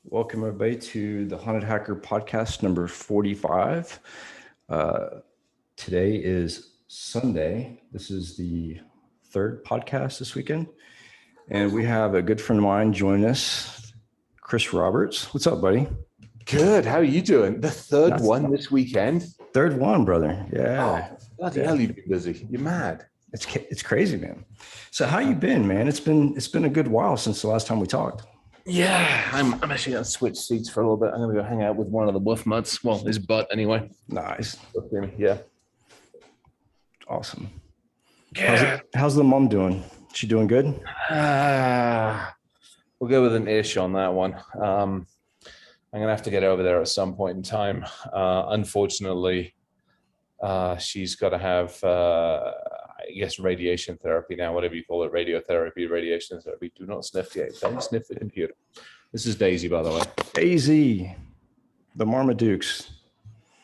Welcome everybody to the Haunted Hacker podcast number 45. Today is Sunday. This is the third podcast this weekend. And we have a good friend of mine join us, Chris Roberts. What's up, buddy? Good. How are you doing? The third one this weekend? Third one, brother. Yeah. Oh, bloody hell, you've been busy. You're mad. It's crazy, man. So how you been, man? It's been a good while since the last time we talked. Yeah, I'm actually going to switch seats for a little bit. I'm going to go hang out with one of the wolf mutts. Well, his butt anyway. Nice. Yeah. Awesome. Yeah. How's the mom doing? She doing good? We'll go with an ish on that one. I'm going to have to get over there at some point in time. Unfortunately, she's got to have, I guess, radiation therapy now, whatever you call it, radiotherapy, radiation therapy. Do not sniff the Don't sniff the computer. This is Daisy, by the way. Daisy, the Marmadukes.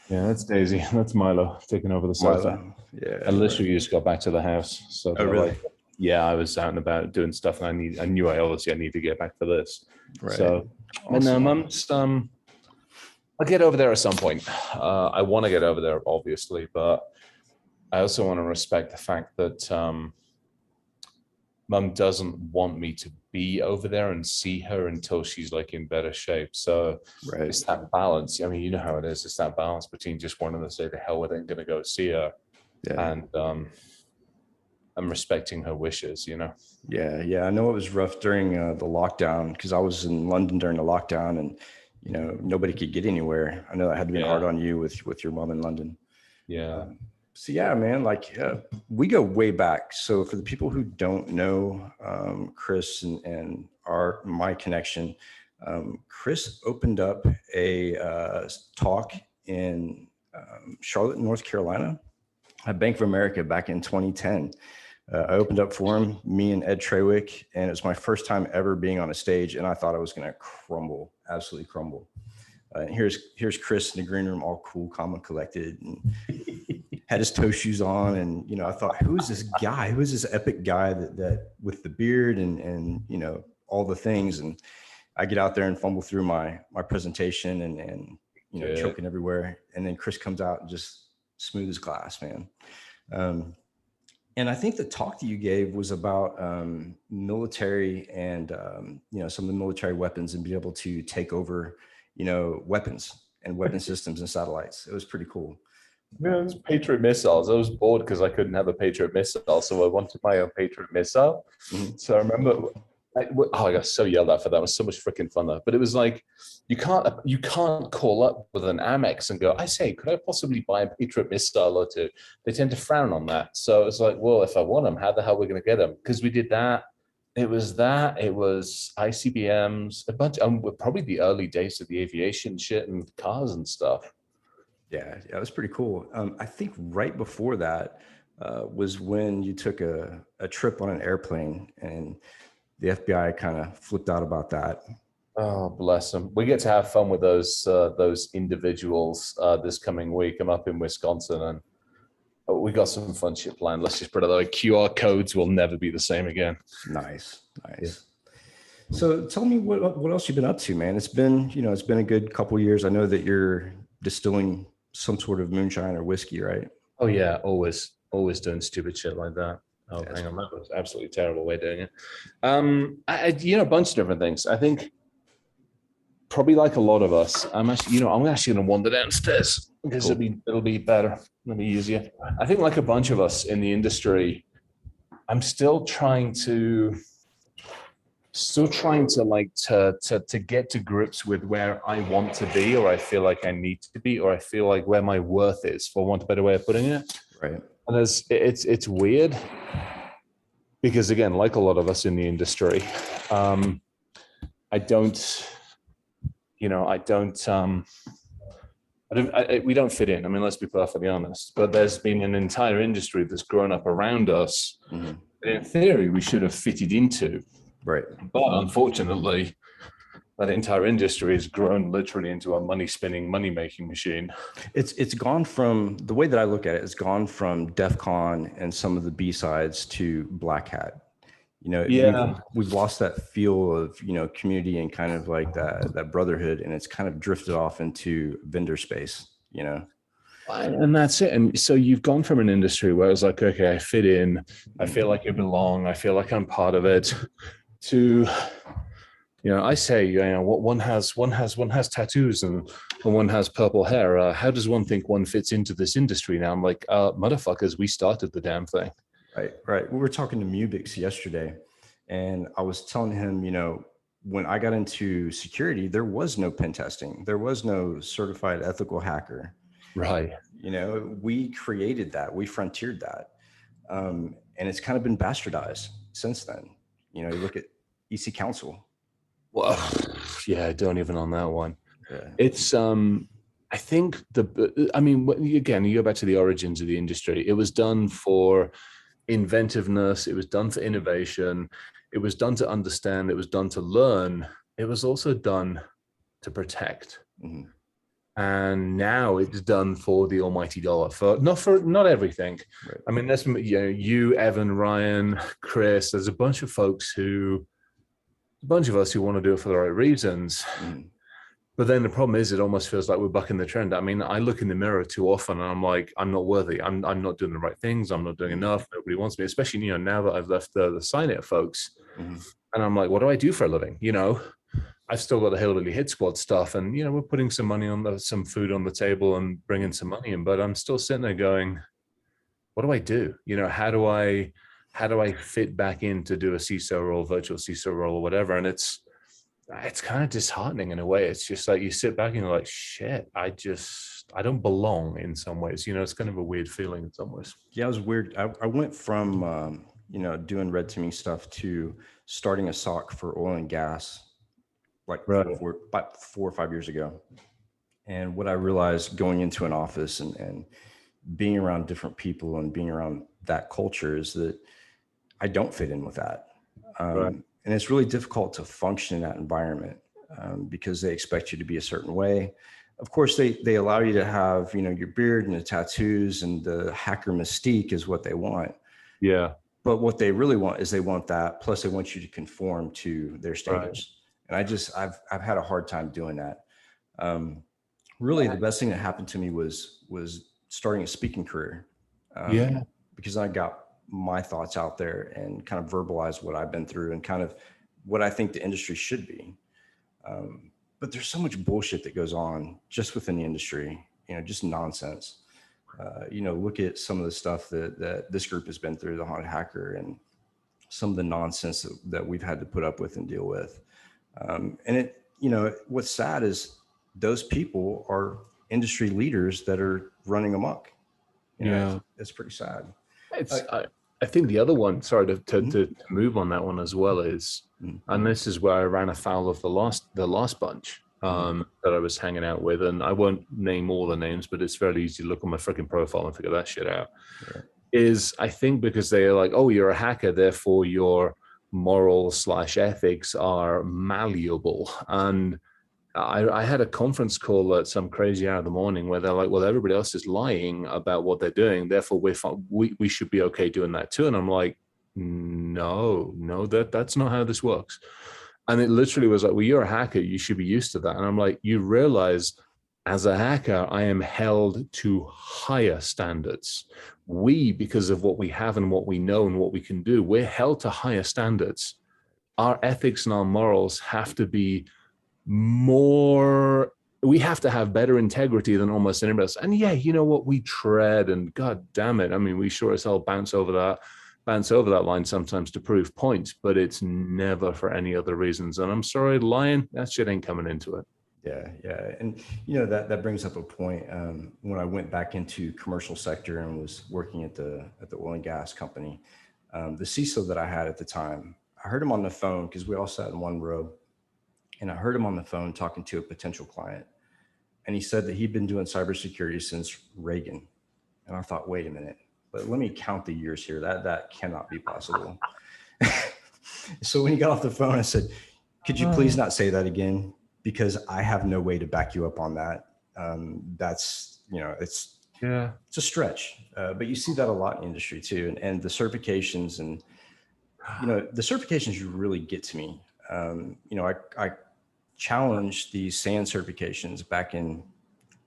Yeah, that's Daisy. That's Milo taking over the sofa. Yeah. I literally just got back to the house. So really? Yeah, I was out and about doing stuff, and I knew I need to get back for this. Right. So, awesome. Mum's, I'll get over there at some point. I want to get over there, obviously, but I also want to respect the fact that Mum doesn't want me to be over there and see her until she's like in better shape. So right. It's that balance. I mean, you know how it is. It's that balance between just wanting to say the hell with it and going to go see her. Yeah. And I'm respecting her wishes, you know? Yeah. I know it was rough during the lockdown because I was in London during the lockdown and, you know, nobody could get anywhere. I know that had to be hard on you with your mom in London. Yeah. So yeah, man, like we go way back. So for the people who don't know Chris and my connection, Chris opened up a talk in Charlotte, North Carolina at Bank of America back in 2010. I opened up for him, me and Ed Trawick, and it was my first time ever being on a stage, and I thought I was going to crumble, absolutely crumble. Here's Chris in the green room, all cool, calm, and collected, and had his toe shoes on. And, you know, I thought, who is this guy? Who is this epic guy that with the beard and, you know, all the things. And I get out there and fumble through my presentation and you know, choking everywhere. And then Chris comes out and just smooth as glass, man. And I think the talk that you gave was about military and, you know, some of the military weapons and be able to take over, you know, weapons and weapon systems and satellites. It was pretty cool. Yeah, it was Patriot missiles. I was bored because I couldn't have a Patriot missile, so I wanted my own Patriot missile. Mm-hmm. So I remember, I got so yelled at for that. It was so much freaking fun though. But it was like, you can't call up with an Amex and go, I say, could I possibly buy a Patriot missile or two? They tend to frown on that. So it's like, well, if I want them, how the hell are we going to get them? Because we did that. It was ICBMs, a bunch, probably the early days of the aviation shit and cars and stuff. Yeah, it was pretty cool. I think right before that was when you took a trip on an airplane and the FBI kind of flipped out about that. Oh, bless them. We get to have fun with those individuals this coming week. I'm up in Wisconsin and we got some fun shit planned. Let's just put it that way. QR codes will never be the same again. Nice. Yeah. So tell me what else you've been up to, man. It's been a good couple of years. I know that you're distilling some sort of moonshine or whiskey, right? Oh yeah, always doing stupid shit like that. Oh, hang on, that was absolutely terrible way of doing it. A bunch of different things. I think probably like a lot of us, I'm actually going to wander downstairs because it'll be better, it'll be easier. I think like a bunch of us in the industry, I'm still trying to get to grips with where I want to be, or I feel like I need to be, or I feel like where my worth is, for want of a better way of putting it. Right. And it's weird because, again, like a lot of us in the industry, we don't fit in. I mean, let's be perfectly honest. But there's been an entire industry that's grown up around us. Mm-hmm. That in theory, we should have fitted into. Right. But unfortunately, that entire industry has grown literally into a money-spinning, money-making machine. It's gone from, the way that I look at it, it's gone from DEF CON and some of the B-sides to Black Hat. You know, Yeah. we've lost that feel of, you know, community and kind of like that brotherhood, and it's kind of drifted off into vendor space, you know. And that's it. And so you've gone from an industry where it's like, okay, I fit in, I feel like I belong, I feel like I'm part of it, to, you know, I say, you know, what one has tattoos and one has purple hair. How does one think one fits into this industry now? I'm like, motherfuckers, we started the damn thing. Right, right. We were talking to Mubix yesterday, and I was telling him, you know, when I got into security, there was no pen testing, there was no certified ethical hacker. Right. You know, we created that, we frontiered that, and it's kind of been bastardized since then. You know, you look at EC Council. Well, yeah, don't even on that one. Yeah. It's I think I mean, again, you go back to the origins of the industry. It was done for inventiveness. It was done for innovation. It was done to understand. It was done to learn. It was also done to protect. Mm-hmm. And now it's done for the almighty dollar. For not everything. Right. I mean, there's, you know, you, Evan, Ryan, Chris. There's a bunch of folks who, a bunch of us who want to do it for the right reasons. Mm-hmm. But then the problem is, it almost feels like we're bucking the trend. I mean, I look in the mirror too often and I'm like, I'm not worthy. I'm not doing the right things. I'm not doing enough. Nobody wants me, especially, you know, now that I've left the Signet folks. Mm-hmm. And I'm like, what do I do for a living? You know, I've still got the Hillbilly Hit Squad stuff, and, you know, we're putting some money on some food on the table and bringing some money in, but I'm still sitting there going, what do I do? You know, how do I fit back in to do a CISO role, virtual CISO role, or whatever? And it's kind of disheartening in a way. It's just like you sit back and you're like, shit, I don't belong in some ways. You know, it's kind of a weird feeling in some ways. Yeah, it was weird. I went from, you know, doing red teaming stuff to starting a SOC for oil and gas, like about 4 or 5 years ago. And what I realized going into an office and being around different people and being around that culture is that I don't fit in with that. And it's really difficult to function in that environment because they expect you to be a certain way. Of course, they allow you to have, you know, your beard and the tattoos, and the hacker mystique is what they want. Yeah. But what they really want is they want that. Plus, they want you to conform to their standards. And I've had a hard time doing that. Really, the best thing that happened to me was starting a speaking career. Because I got my thoughts out there and kind of verbalize what I've been through and kind of what I think the industry should be. But there's so much bullshit that goes on just within the industry, you know, just nonsense. You know, look at some of the stuff that this group has been through, the Haunted Hacker, and some of the nonsense that we've had to put up with and deal with. And it, you know, what's sad is those people are industry leaders that are running amok. You know, it's pretty sad. I think the other one, sorry to move on that one as well, is, and this is where I ran afoul of the last bunch that I was hanging out with, and I won't name all the names, but it's fairly easy to look on my freaking profile and figure that shit out. Is, I think, because they're like, oh, you're a hacker, therefore your morals/ethics are malleable. And I had a conference call at some crazy hour of the morning where they're like, well, everybody else is lying about what they're doing, therefore we should be okay doing that too. And I'm like, no, that's not how this works. And it literally was like, well, you're a hacker, you should be used to that. And I'm like, you realize as a hacker, I am held to higher standards. We, because of what we have and what we know and what we can do, we're held to higher standards. Our ethics and our morals have to be more, we have to have better integrity than almost anybody else. And yeah, you know what, we tread, and god damn it, I mean, we sure as hell bounce over that line sometimes to prove points, but it's never for any other reasons. And I'm sorry, lying, that shit ain't coming into it. Yeah. And you know, that brings up a point. When I went back into commercial sector and was working at the oil and gas company, the CISO that I had at the time, I heard him on the phone because we all sat in one row. And I heard him on the phone talking to a potential client. And he said that he'd been doing cybersecurity since Reagan. And I thought, wait a minute, but let me count the years here. That cannot be possible. So when he got off the phone, I said, could you please not say that again? Because I have no way to back you up on that. That's, you know, it's a stretch. But you see that a lot in the industry too. And the certifications and The certifications really get to me. I challenged the SAN certifications back in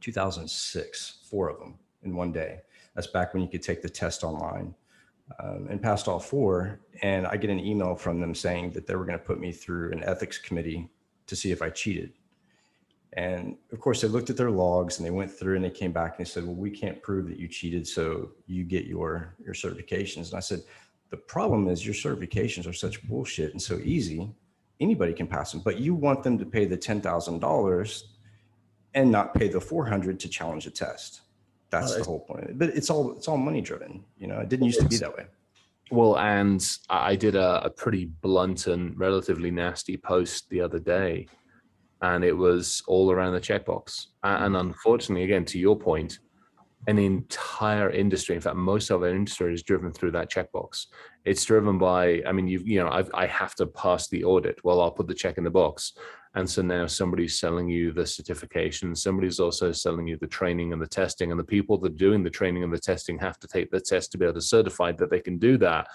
2006, 4 of them in one day. That's back when you could take the test online, and passed all 4. And I get an email from them saying that they were going to put me through an ethics committee to see if I cheated. And of course, they looked at their logs and they went through and they came back and they said, well, we can't prove that you cheated, so you get your certifications. And I said, the problem is your certifications are such bullshit and so easy, anybody can pass them, but you want them to pay the $10,000 and not pay the $400 to challenge a test. That's the whole point. But it's all money driven. It didn't used to be that way. Well, and I did a pretty blunt and relatively nasty post the other day, and it was all around the checkbox. And unfortunately, again, to your point, an entire industry, in fact, most of our industry is driven through that checkbox. It's driven by, I mean, I have to pass the audit. Well, I'll put the check in the box. And so now somebody's selling you the certification. Somebody's also selling you the training and the testing. And the people that are doing the training and the testing have to take the test to be able to certify that they can do that.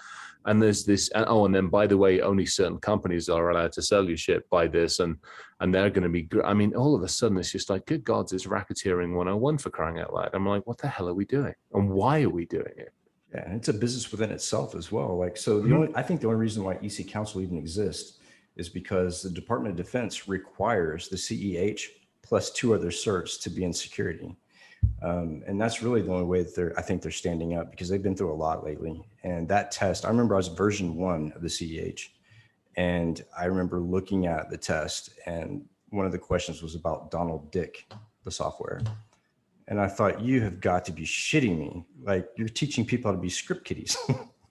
And there's this, and then by the way, only certain companies are allowed to sell you shit by this. And they're going to be, I mean, all of a sudden it's just like, good God, it's racketeering 101 for crying out loud. I'm like, what the hell are we doing? And why are we doing it? Yeah, and it's a business within itself as well. Like, so I think the only reason why EC Council even exists is because the Department of Defense requires the CEH plus 2 other certs to be in security. And that's really the only way that I think they're standing up, because they've been through a lot lately. And that test, I remember I was version 1 of the CEH, and I remember looking at the test, and one of the questions was about Donald Dick, the software. And I thought, you have got to be shitting me. Like, you're teaching people how to be script kiddies.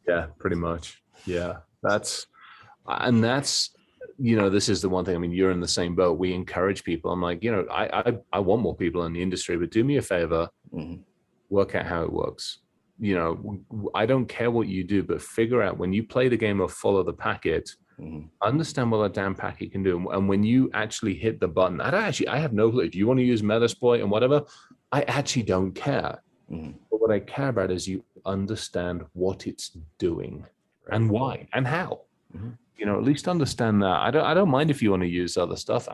Yeah, pretty much. Yeah, that's, this is the one thing. I mean, you're in the same boat. We encourage people. I'm like, I want more people in the industry, but do me a favor, work out how it works. I don't care what you do, but figure out when you play the game of follow the packet, understand what a damn packet can do. And when you actually hit the button, I have no clue. If you want to use Metasploit and whatever, I actually don't care. But what I care about is you understand what it's doing and why and how. At least understand that. I don't mind if you want to use other stuff.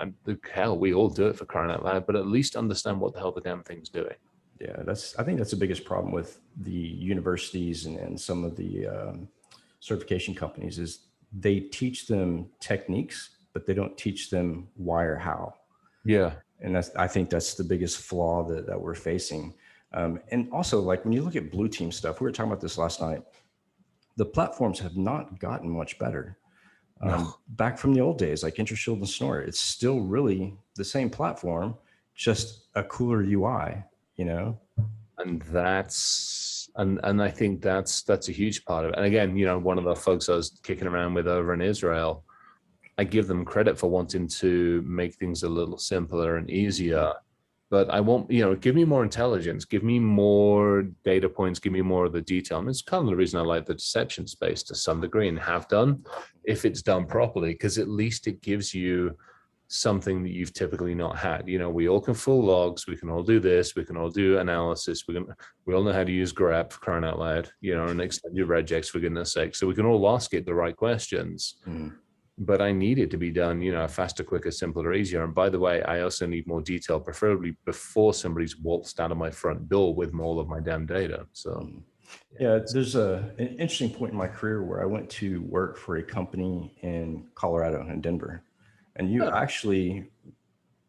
Hell, we all do it for crying out loud, but at least understand what the hell the damn thing's doing. Yeah, I think that's the biggest problem with the universities and some of the certification companies is they teach them techniques, but they don't teach them why or how. Yeah. And I think that's the biggest flaw that we're facing. And also, like, when you look at blue team stuff, we were talking about this last night, the platforms have not gotten much better. Back from the old days, like IntraShield and Snort, it's still really the same platform, just a cooler UI, And that's, and I think that's a huge part of it. And again, one of the folks I was kicking around with over in Israel, I give them credit for wanting to make things a little simpler and easier. But I want, give me more intelligence, give me more data points, give me more of the detail. And it's kind of the reason I like the deception space to some degree, and have done, if it's done properly, because at least it gives you something that you've typically not had. We all can full logs, we can all do this, we can all do analysis, we all know how to use grep, for crying out loud, and extend your regex, for goodness sake. So we can all ask it the right questions. But I need it to be done, faster, quicker, simpler, easier. And by the way, I also need more detail, preferably before somebody's waltzed out of my front door with all of my damn data. So, yeah, there's an interesting point in my career where I went to work for a company in Colorado, in Denver, and you actually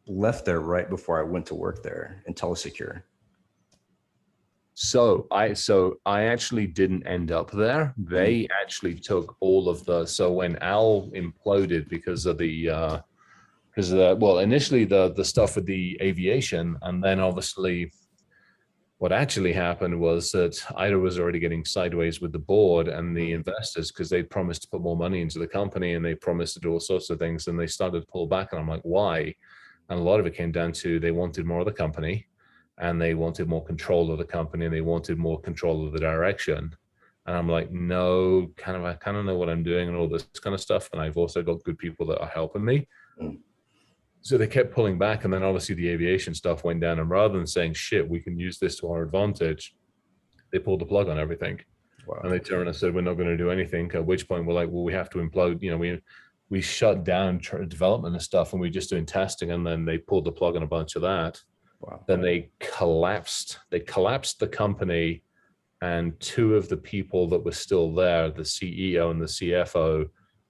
left there right before I went to work there in Telesecure. So I actually didn't end up there. They actually took all of so when Al imploded because of initially the stuff with the aviation, and then obviously what actually happened was that IDA was already getting sideways with the board and the investors, because they promised to put more money into the company and they promised to do all sorts of things, and they started to pull back. And I'm like, why? And a lot of it came down to they wanted more of the company, and they wanted more control of the company, and they wanted more control of the direction. And I'm like, no, I kind of know what I'm doing and all this kind of stuff. And I've also got good people that are helping me. So they kept pulling back. And then obviously the aviation stuff went down. And rather than saying, shit, we can use this to our advantage, they pulled the plug on everything. Wow. And they turned around and said, we're not going to do anything. At which point we're like, well, we have to implode. You know, we shut down development and stuff, and we're just doing testing. And then they pulled the plug on a bunch of that. Wow. Then they collapsed the company, and two of the people that were still there, the CEO and the CFO,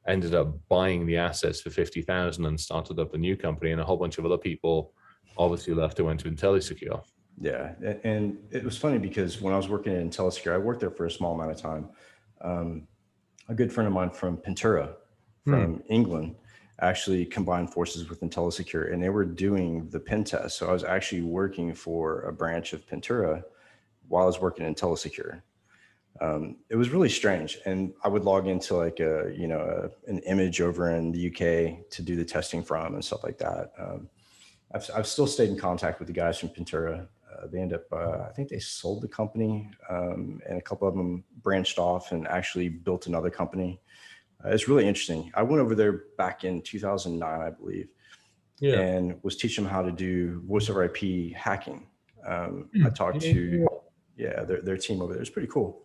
ended up buying the assets for $50,000 and started up a new company. And a whole bunch of other people obviously left and went to IntelliSecure. Yeah, and it was funny because when I was working at IntelliSecure, I worked there for a small amount of time. A good friend of mine from Pentura, from England, actually combined forces with IntelliSecure, and they were doing the pen test. So I was actually working for a branch of Pentura while I was working at IntelliSecure. It was really strange, and I would log into like an image over in the UK to do the testing from and stuff like that. I've still stayed in contact with the guys from Pentura. They end up, I think they sold the company, and a couple of them branched off and actually built another company. It's really interesting. I went over there back in 2009, I believe, and was teaching them how to do voice over IP hacking. I talked to, their team over there. It's pretty cool.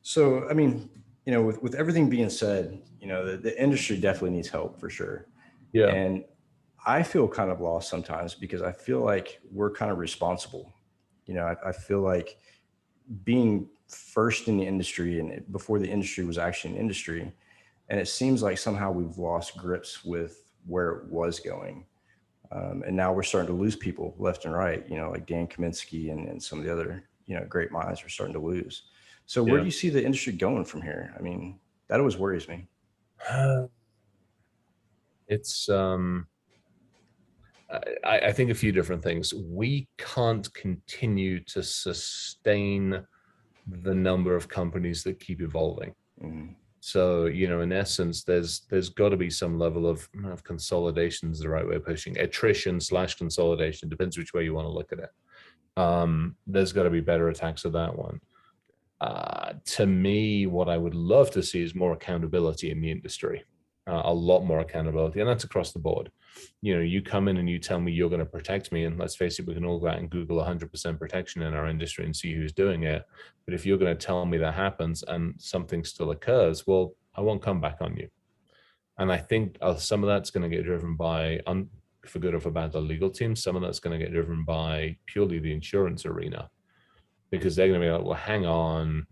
So, I mean, with everything being said, the industry definitely needs help for sure. Yeah. And I feel kind of lost sometimes because I feel like we're kind of responsible. I feel like being first in the industry and before the industry was actually an industry. And it seems like somehow we've lost grips with where it was going. And now we're starting to lose people left and right, like Dan Kaminsky and some of the other, great minds are starting to lose. So where do you see the industry going from here? I mean, that always worries me. It's, I think a few different things. We can't continue to sustain the number of companies that keep evolving. Mm-hmm. So, in essence, there's got to be some level of consolidation is the right way of pushing attrition / consolidation, depends which way you want to look at it. There's got to be better attacks of that one. To me, what I would love to see is more accountability in the industry, a lot more accountability, and that's across the board. You come in and you tell me you're going to protect me, and let's face it, we can all go out and Google 100% protection in our industry and see who's doing it. But if you're going to tell me that happens and something still occurs, well, I won't come back on you. And I think some of that's going to get driven by, for good or for bad, the legal team. Some of that's going to get driven by purely the insurance arena, because they're going to be like, well, hang on,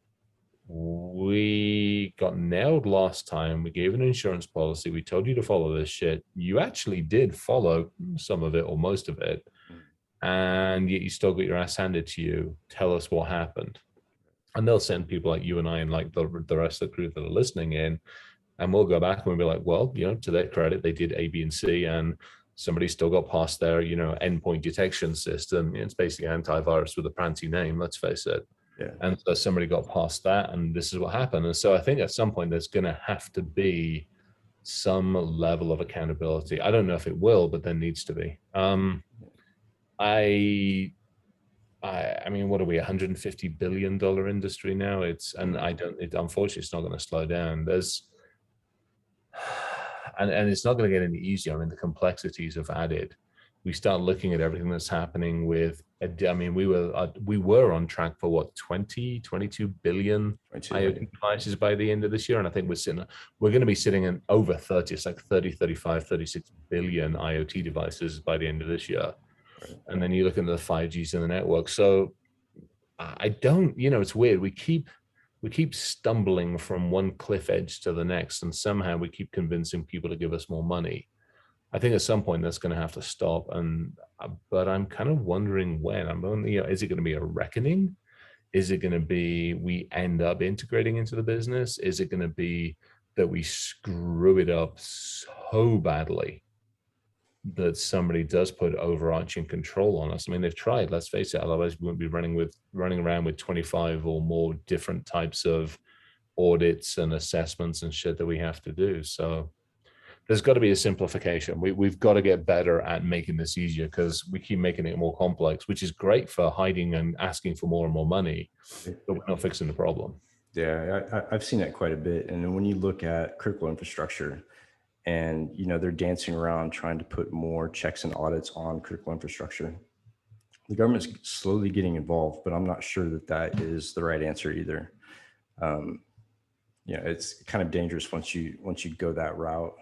we got nailed last time. We gave an insurance policy. We told you to follow this shit. You actually did follow some of it or most of it. And yet you still got your ass handed to you. Tell us what happened. And they'll send people like you and I and like the rest of the crew that are listening in. And we'll go back and we'll be like, well, to their credit, they did A, B, and C. And somebody still got past their, endpoint detection system. It's basically antivirus with a fancy name, let's face it. Yeah. And so somebody got past that, and this is what happened. And so I think at some point there's going to have to be some level of accountability. I don't know if it will, but there needs to be. I mean, what are we, $150 billion industry now? Unfortunately, it's not going to slow down. And it's not going to get any easier. I mean, the complexities have added. We start looking at everything that's happening with, I mean, we were on track for what, 22 billion IoT devices by the end of this year. And I think we're going to be sitting in over 30, it's like 30, 35, 36 billion IoT devices by the end of this year. Right. And then you look into the 5Gs in the network. So I don't, it's weird. We keep stumbling from one cliff edge to the next, and somehow we keep convincing people to give us more money. I think at some point that's going to have to stop. But I'm kind of wondering when. Is it going to be a reckoning? Is it going to be we end up integrating into the business? Is it going to be that we screw it up so badly that somebody does put overarching control on us? I mean, they've tried, let's face it, otherwise we won't be running around with 25 or more different types of audits and assessments and shit that we have to do. So there's got to be a simplification. We've got to get better at making this easier, because we keep making it more complex, which is great for hiding and asking for more and more money, but we're not fixing the problem. Yeah, I've seen that quite a bit. And then when you look at critical infrastructure, and they're dancing around trying to put more checks and audits on critical infrastructure, the government's slowly getting involved, but I'm not sure that is the right answer either. It's kind of dangerous once you go that route.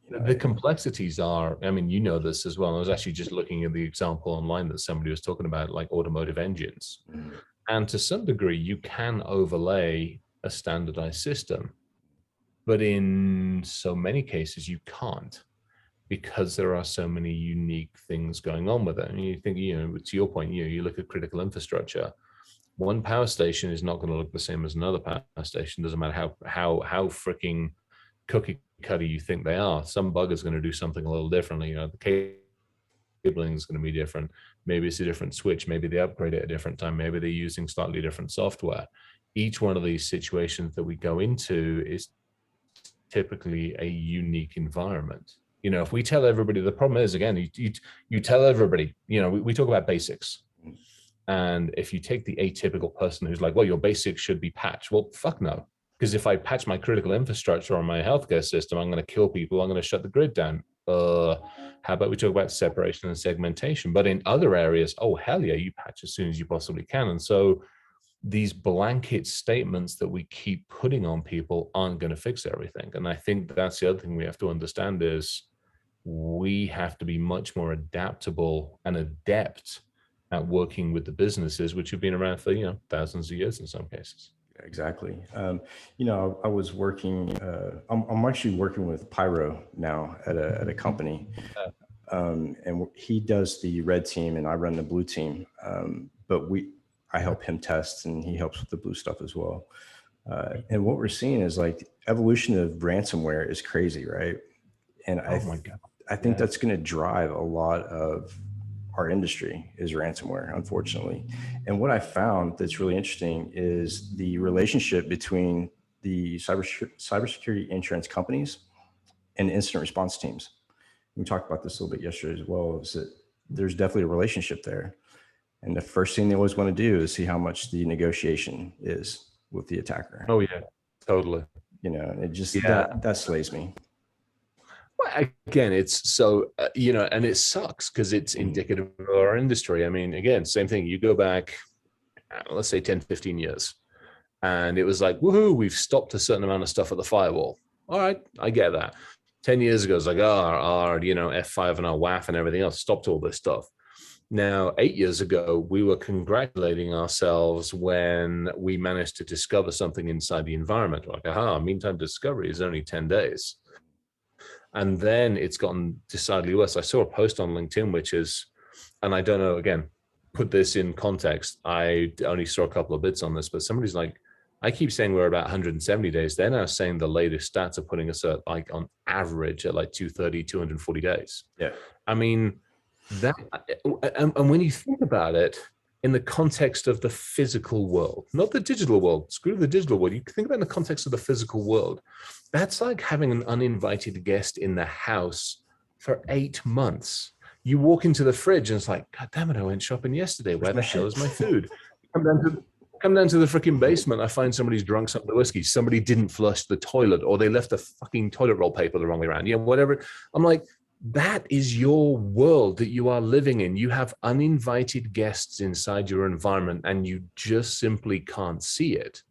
The complexities are, I mean, you know this as well. I was actually just looking at the example online that somebody was talking about, like automotive engines. Mm-hmm. And to some degree, you can overlay a standardized system, but in so many cases, you can't, because there are so many unique things going on with it. And you think, to your point, you look at critical infrastructure. One power station is not going to look the same as another power station. Doesn't matter how freaking cookie cutter you think they are. Some bugger's going to do something a little differently. The cabling is going to be different. Maybe it's a different switch. Maybe they upgrade it at a different time. Maybe they're using slightly different software. Each one of these situations that we go into is typically a unique environment. If we tell everybody, the problem is, again, you tell everybody, we talk about basics. And if you take the atypical person who's like, well, your basics should be patched. Well, fuck no. Because if I patch my critical infrastructure or my healthcare system, I'm going to kill people. I'm going to shut the grid down. How about we talk about separation and segmentation? But in other areas, oh, hell yeah, you patch as soon as you possibly can. And so these blanket statements that we keep putting on people aren't going to fix everything. And I think that's the other thing we have to understand is we have to be much more adaptable and adept at working with the businesses, which have been around for, thousands of years in some cases. Exactly. I was working, I'm actually working with Pyro now at a company. And he does the red team and I run the blue team. But I help him test and he helps with the blue stuff as well. And what we're seeing is like evolution of ransomware is crazy, right? And I think that's going to drive a lot of our industry is ransomware, unfortunately. And what I found that's really interesting is the relationship between the cybersecurity insurance companies and incident response teams. We talked about this a little bit yesterday as well, is that there's definitely a relationship there. And the first thing they always want to do is see how much the negotiation is with the attacker. Oh yeah, totally. It just, that slays me. Well, again, it's so, and it sucks because it's indicative of our industry. I mean, again, same thing. You go back, let's say 10, 15 years, and it was like, woohoo, we've stopped a certain amount of stuff at the firewall. All right, I get that. 10 years ago, it's like, our F5 and our WAF and everything else stopped all this stuff. Now, 8 years ago, we were congratulating ourselves when we managed to discover something inside the environment. Like, meantime discovery is only 10 days. And then it's gotten decidedly worse. I saw a post on LinkedIn, which is, and I don't know, again, put this in context. I only saw a couple of bits on this, but somebody's like, I keep saying we're about 170 days. They're now saying the latest stats are putting us at like on average at like 230, 240 days. Yeah. I mean, that, and when you think about it in the context of the physical world, not the digital world, screw the digital world. You think about it in the context of the physical world. That's like having an uninvited guest in the house for 8 months. You walk into the fridge and it's like, God damn it, I went shopping yesterday. Where the hell is my food? Come down to the freaking basement. I find somebody's drunk some of the whiskey. Somebody didn't flush the toilet, or they left the fucking toilet roll paper the wrong way around. Whatever. I'm like, that is your world that you are living in. You have uninvited guests inside your environment and you just simply can't see it.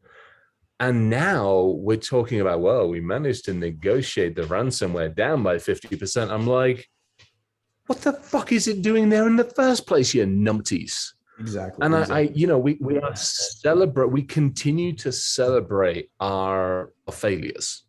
And now we're talking about, well, we managed to negotiate the ransomware down by 50%. I'm like, what the fuck is it doing there in the first place, you numpties? Exactly. And exactly. we continue to celebrate our failures.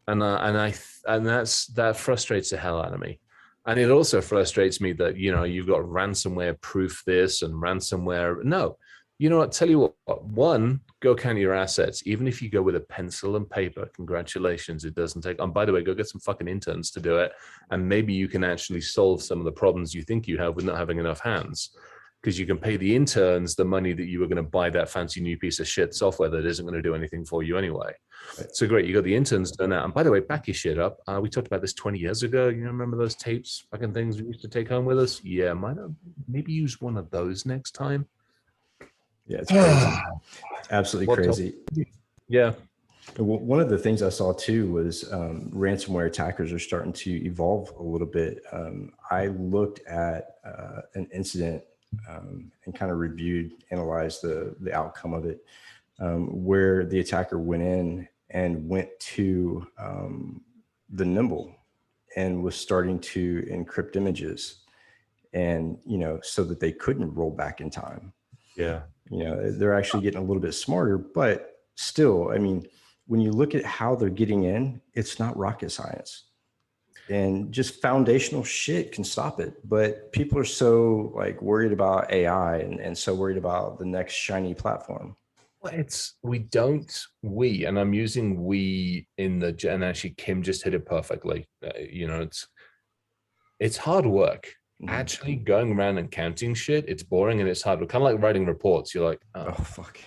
And that frustrates the hell out of me. And it also frustrates me that, you've got ransomware proof this and ransomware. No, you know what? Tell you what, one, go count your assets. Even if you go with a pencil and paper, congratulations. It doesn't take, and by the way, go get some fucking interns to do it. And maybe you can actually solve some of the problems you think you have with not having enough hands. Because you can pay the interns the money that you were going to buy that fancy new piece of shit software that isn't going to do anything for you anyway. Right. So great, you got the interns done out. And by the way, back your shit up. We talked about this 20 years ago. You remember those tapes, fucking things we used to take home with us? Yeah, maybe use one of those next time. Yeah, it's crazy. It's absolutely crazy. Yeah. One of the things I saw too was ransomware attackers are starting to evolve a little bit. I looked at an incident and kind of analyzed the outcome of it. where the attacker went in and went to the Nimble and was starting to encrypt images, and so that they couldn't roll back in time. Yeah. They're actually getting a little bit smarter, but still, I mean, when you look at how they're getting in, it's not rocket science, and just foundational shit can stop it. But people are so like worried about AI and so worried about the next shiny platform. Well, and I'm using we in the, and actually Kim just hit it perfectly. It's hard work. Actually going around and counting shit, it's boring and it's hard. Kind of like writing reports. You're like, oh fuck.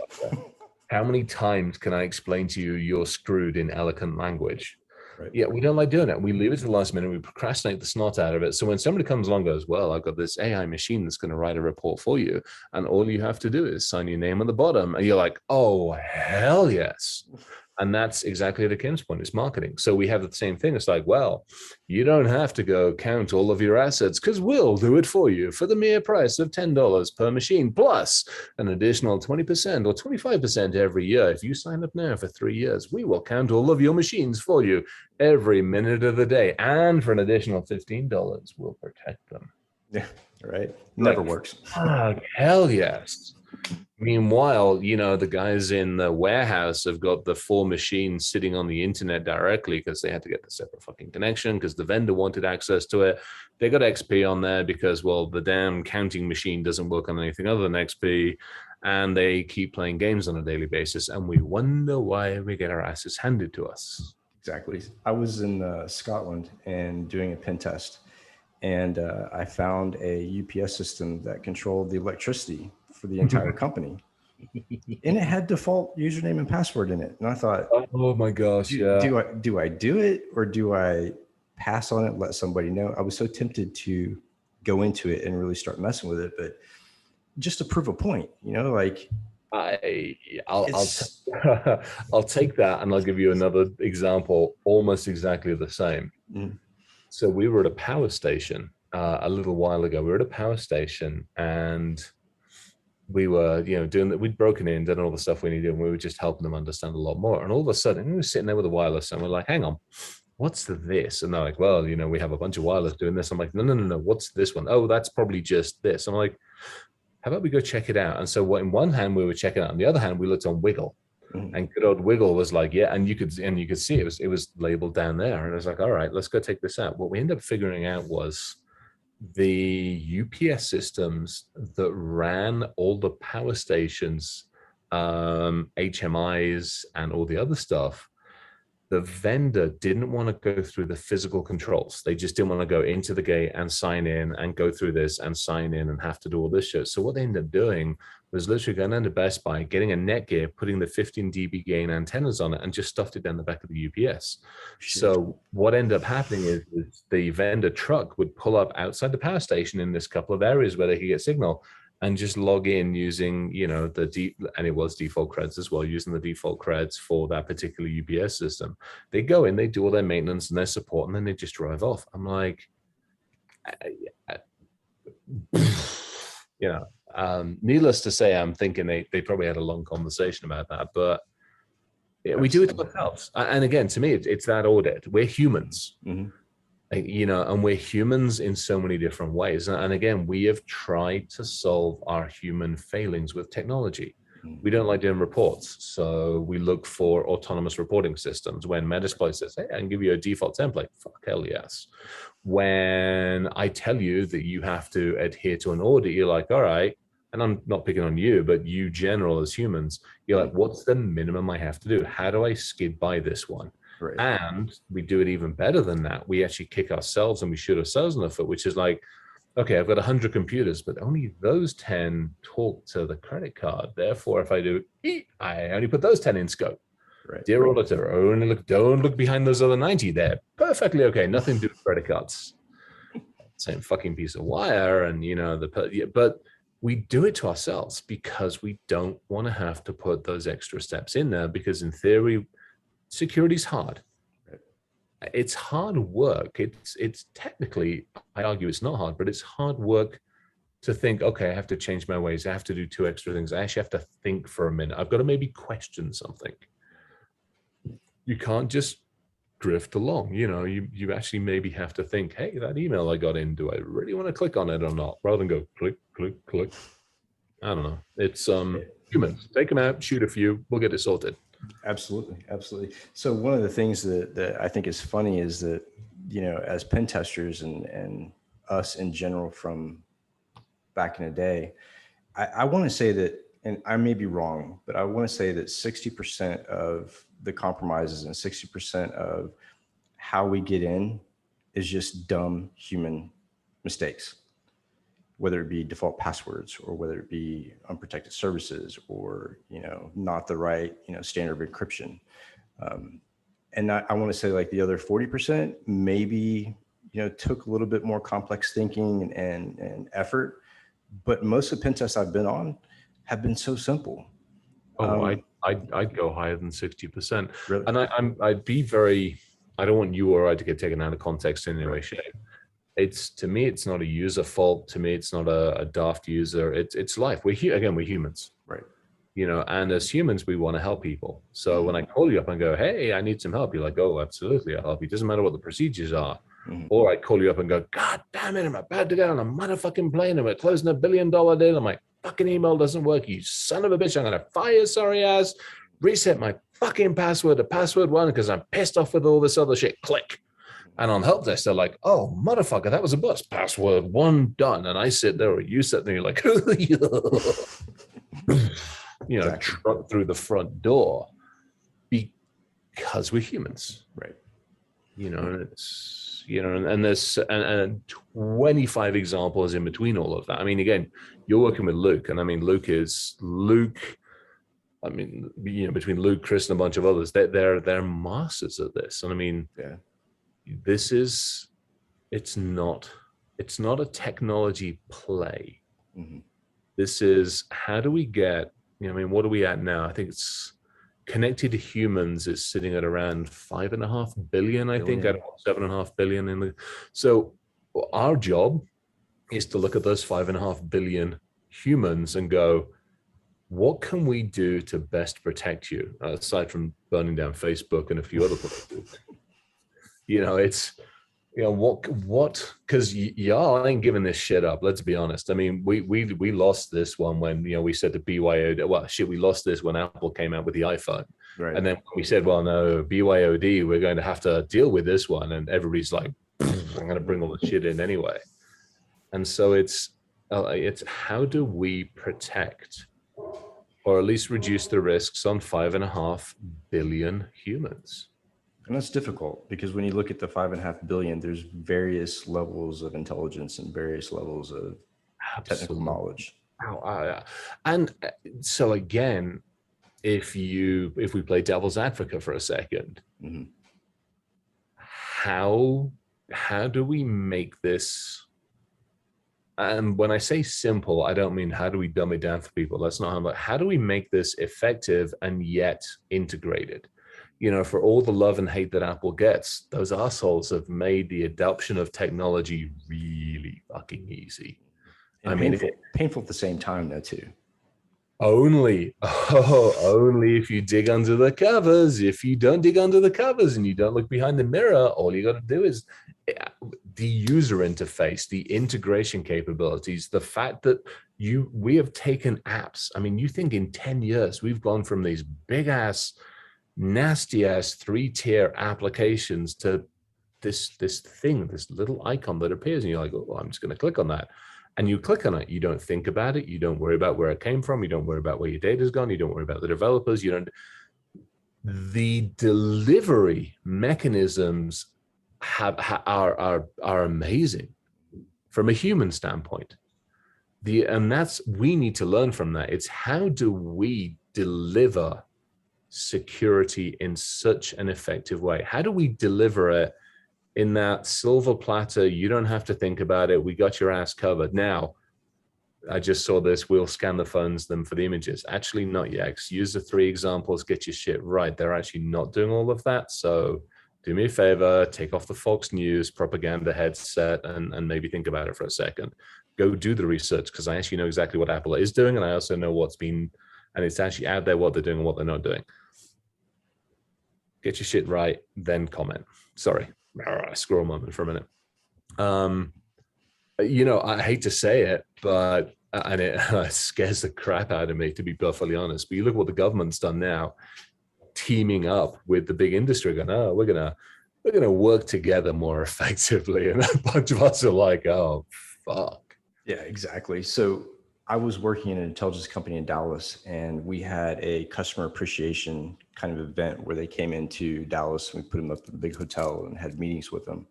How many times can I explain to you you're screwed in eloquent language? Right. Yeah, we don't like doing it. We leave it to the last minute. We procrastinate the snot out of it. So when somebody comes along and goes, well, I've got this AI machine that's going to write a report for you, and all you have to do is sign your name on the bottom, and you're like, oh, hell yes. And that's exactly the Kim's point. It's marketing. So we have the same thing. It's like, well, you don't have to go count all of your assets because we'll do it for you for the mere price of $10 per machine, plus an additional 20% or 25% every year. If you sign up now for 3 years, we will count all of your machines for you every minute of the day. And for an additional $15, we'll protect them. Yeah, right. Never works. Oh, hell yes. Meanwhile, the guys in the warehouse have got the 4 machines sitting on the internet directly because they had to get the separate fucking connection because the vendor wanted access to it. They got XP on there because, well, the damn counting machine doesn't work on anything other than XP, and they keep playing games on a daily basis, and we wonder why we get our asses handed to us. Exactly. I was in Scotland and doing a pen test, and I found a UPS system that controlled the electricity for the entire company, and it had default username and password in it. And I thought, oh my gosh, do I do it, or do I pass on it, let somebody know? I was so tempted to go into it and really start messing with it, but just to prove a point, like I'll take that, and I'll give you another example, almost exactly the same. So we were at a power station a little while ago. We were at a power station, and we were, doing that. We'd broken in, done all the stuff we needed, and we were just helping them understand a lot more. And all of a sudden, we were sitting there with a wireless, and we're like, hang on, what's this? And they're like, well, we have a bunch of wireless doing this. I'm like, no, what's this one? Oh, that's probably just this. I'm like, how about we go check it out? And so in one hand, we were checking out. On the other hand, we looked on Wiggle. And good old Wiggle was like, yeah, and you could see it was labeled down there. And I was like, all right, let's go take this out. What we ended up figuring out was the UPS systems that ran all the power stations, HMIs, and all the other stuff, the vendor didn't want to go through the physical controls. They just didn't want to go into the gate and sign in and go through this and sign in and have to do all this shit. So what they ended up doing was literally going down to Best Buy, getting a Netgear, putting the 15 dB gain antennas on it, and just stuffed it down the back of the UPS. So what ended up happening is the vendor truck would pull up outside the power station in this couple of areas where they could get signal, and just log in using, and it was default creds as well, using the default creds for that particular UPS system. They go in, they do all their maintenance and their support, and then they just drive off. I'm like, needless to say, I'm thinking they probably had a long conversation about that, but we do it to ourselves. And again, to me, it's that audit. We're humans. And we're humans in so many different ways. And again, we have tried to solve our human failings with technology. We don't like doing reports. So we look for autonomous reporting systems. When Metasploit says, hey, I can give you a default template, fuck hell yes. When I tell you that you have to adhere to an audit, you're like, all right, and I'm not picking on you, but you general as humans, you're like, what's the minimum I have to do? How do I skid by this one? Right. And we do it even better than that. We actually kick ourselves and we shoot ourselves in the foot, which is like, okay, I've got 100 computers, but only those 10 talk to the credit card. Therefore, if I do, I only put those 10 in scope. Right. Dear auditor, don't look behind those other 90. They're perfectly okay. Nothing to do with credit cards. Same fucking piece of wire, and but we do it to ourselves because we don't want to have to put those extra steps in there, because in theory, security's hard. It's hard work. It's technically, I argue it's not hard, but it's hard work to think, okay, I have to change my ways. I have to do 2 extra things. I actually have to think for a minute. I've got to maybe question something. You can't just drift along. You actually maybe have to think, hey, that email I got in, do I really want to click on it or not? Rather than go click, click, click. I don't know. It's humans. Take them out, shoot a few, we'll get it sorted. Absolutely. Absolutely. So one of the things that I think is funny is that, as pen testers and us in general from back in the day, I want to say that, and I may be wrong, but I want to say that 60% of the compromises and 60% of how we get in is just dumb human mistakes, whether it be default passwords or whether it be unprotected services or, not the right, standard of encryption. And I want to say like the other 40% maybe, took a little bit more complex thinking and effort, but most of the pen tests I've been on have been so simple. I'd go higher than 60%. Really? And I'd be very, I don't want you or I to get taken out of context in any way, shape. To me, it's not a user fault. To me, it's not a daft user. It's life. We're humans. Right. And as humans, we want to help people. So when I call you up and go, hey, I need some help, you're like, oh, absolutely, I'll help you. Doesn't matter what the procedures are. Or I call you up and go, God damn it, I'm about to get on a motherfucking plane and we're closing $1 billion deal. I'm like, fucking email doesn't work. You son of a bitch. I'm going to fire your sorry ass, reset my fucking password to password 1 because I'm pissed off with all this other shit. Click. And on help desk, they're like, oh, motherfucker, that was a bust. Password 1 done. And I sit there or you sit there, you're like, exactly. Truck through the front door because we're humans. Right. And it's, and there's and 25 examples in between all of that. I mean, again, you're working with Luke, and I mean, between Luke, Chris, and a bunch of others, they're masters at this. And I mean, it's not a technology play. This is, how do we get, what are we at now? I think it's connected humans is sitting at around 5.5 billion, I think, at 7.5 billion. So our job is to look at those 5.5 billion humans and go, what can we do to best protect you? Aside from burning down Facebook and a few other places. It's, what, because y'all ain't giving this shit up. Let's be honest. I mean, we lost this one when, we said to BYOD, well, shit, we lost this when Apple came out with the iPhone. Right. And then we said, well, no, BYOD, we're going to have to deal with this one. And everybody's like, I'm going to bring all the shit in anyway. And so it's how do we protect or at least reduce the risks on 5.5 billion humans? And that's difficult because when you look at the 5.5 billion, there's various levels of intelligence and various levels of technical knowledge. And so again, if we play devil's advocate for a second, how do we make this? And when I say simple, I don't mean how do we dumb it down for people. That's not how do we make this effective and yet integrated? For all the love and hate that Apple gets, those assholes have made the adoption of technology really fucking easy. And painful at the same time, though, too. Only if you dig under the covers. If you don't dig under the covers and you don't look behind the mirror, all you got to do is the user interface, the integration capabilities, the fact that we have taken apps. I mean, you think in 10 years, we've gone from these big ass, nasty ass 3-tier applications to this little icon that appears and you're like, oh, I'm just going to click on that. And you click on it, you don't think about it, you don't worry about where it came from, you don't worry about where your data's gone, you don't worry about the developers, the delivery mechanisms are amazing from a human standpoint. We need to learn from that. It's how do we deliver security in such an effective way? How do we deliver it in that silver platter? You don't have to think about it. We got your ass covered. Now, I just saw this. We'll scan the phones them for the images. Actually, not yet. Use the 3 examples. Get your shit right. They're actually not doing all of that. So do me a favor. Take off the Fox News propaganda headset and maybe think about it for a second. go do the research, because I actually know exactly what Apple is doing, and I also know what's been, and it's actually out there what they're doing and what they're not doing. Get your shit right, then comment. Sorry, squirrel moment for a minute. You know, I hate to say it, but and it scares the crap out of me, to be perfectly honest. But you look what the government's done now, teaming up with the big industry, going, oh, we're gonna work together more effectively, and a bunch of us are like, oh, fuck. Yeah, exactly. So I was working in an intelligence company in Dallas, and we had a customer appreciation kind of event where they came into Dallas, and we put them up at the big hotel and had meetings with them.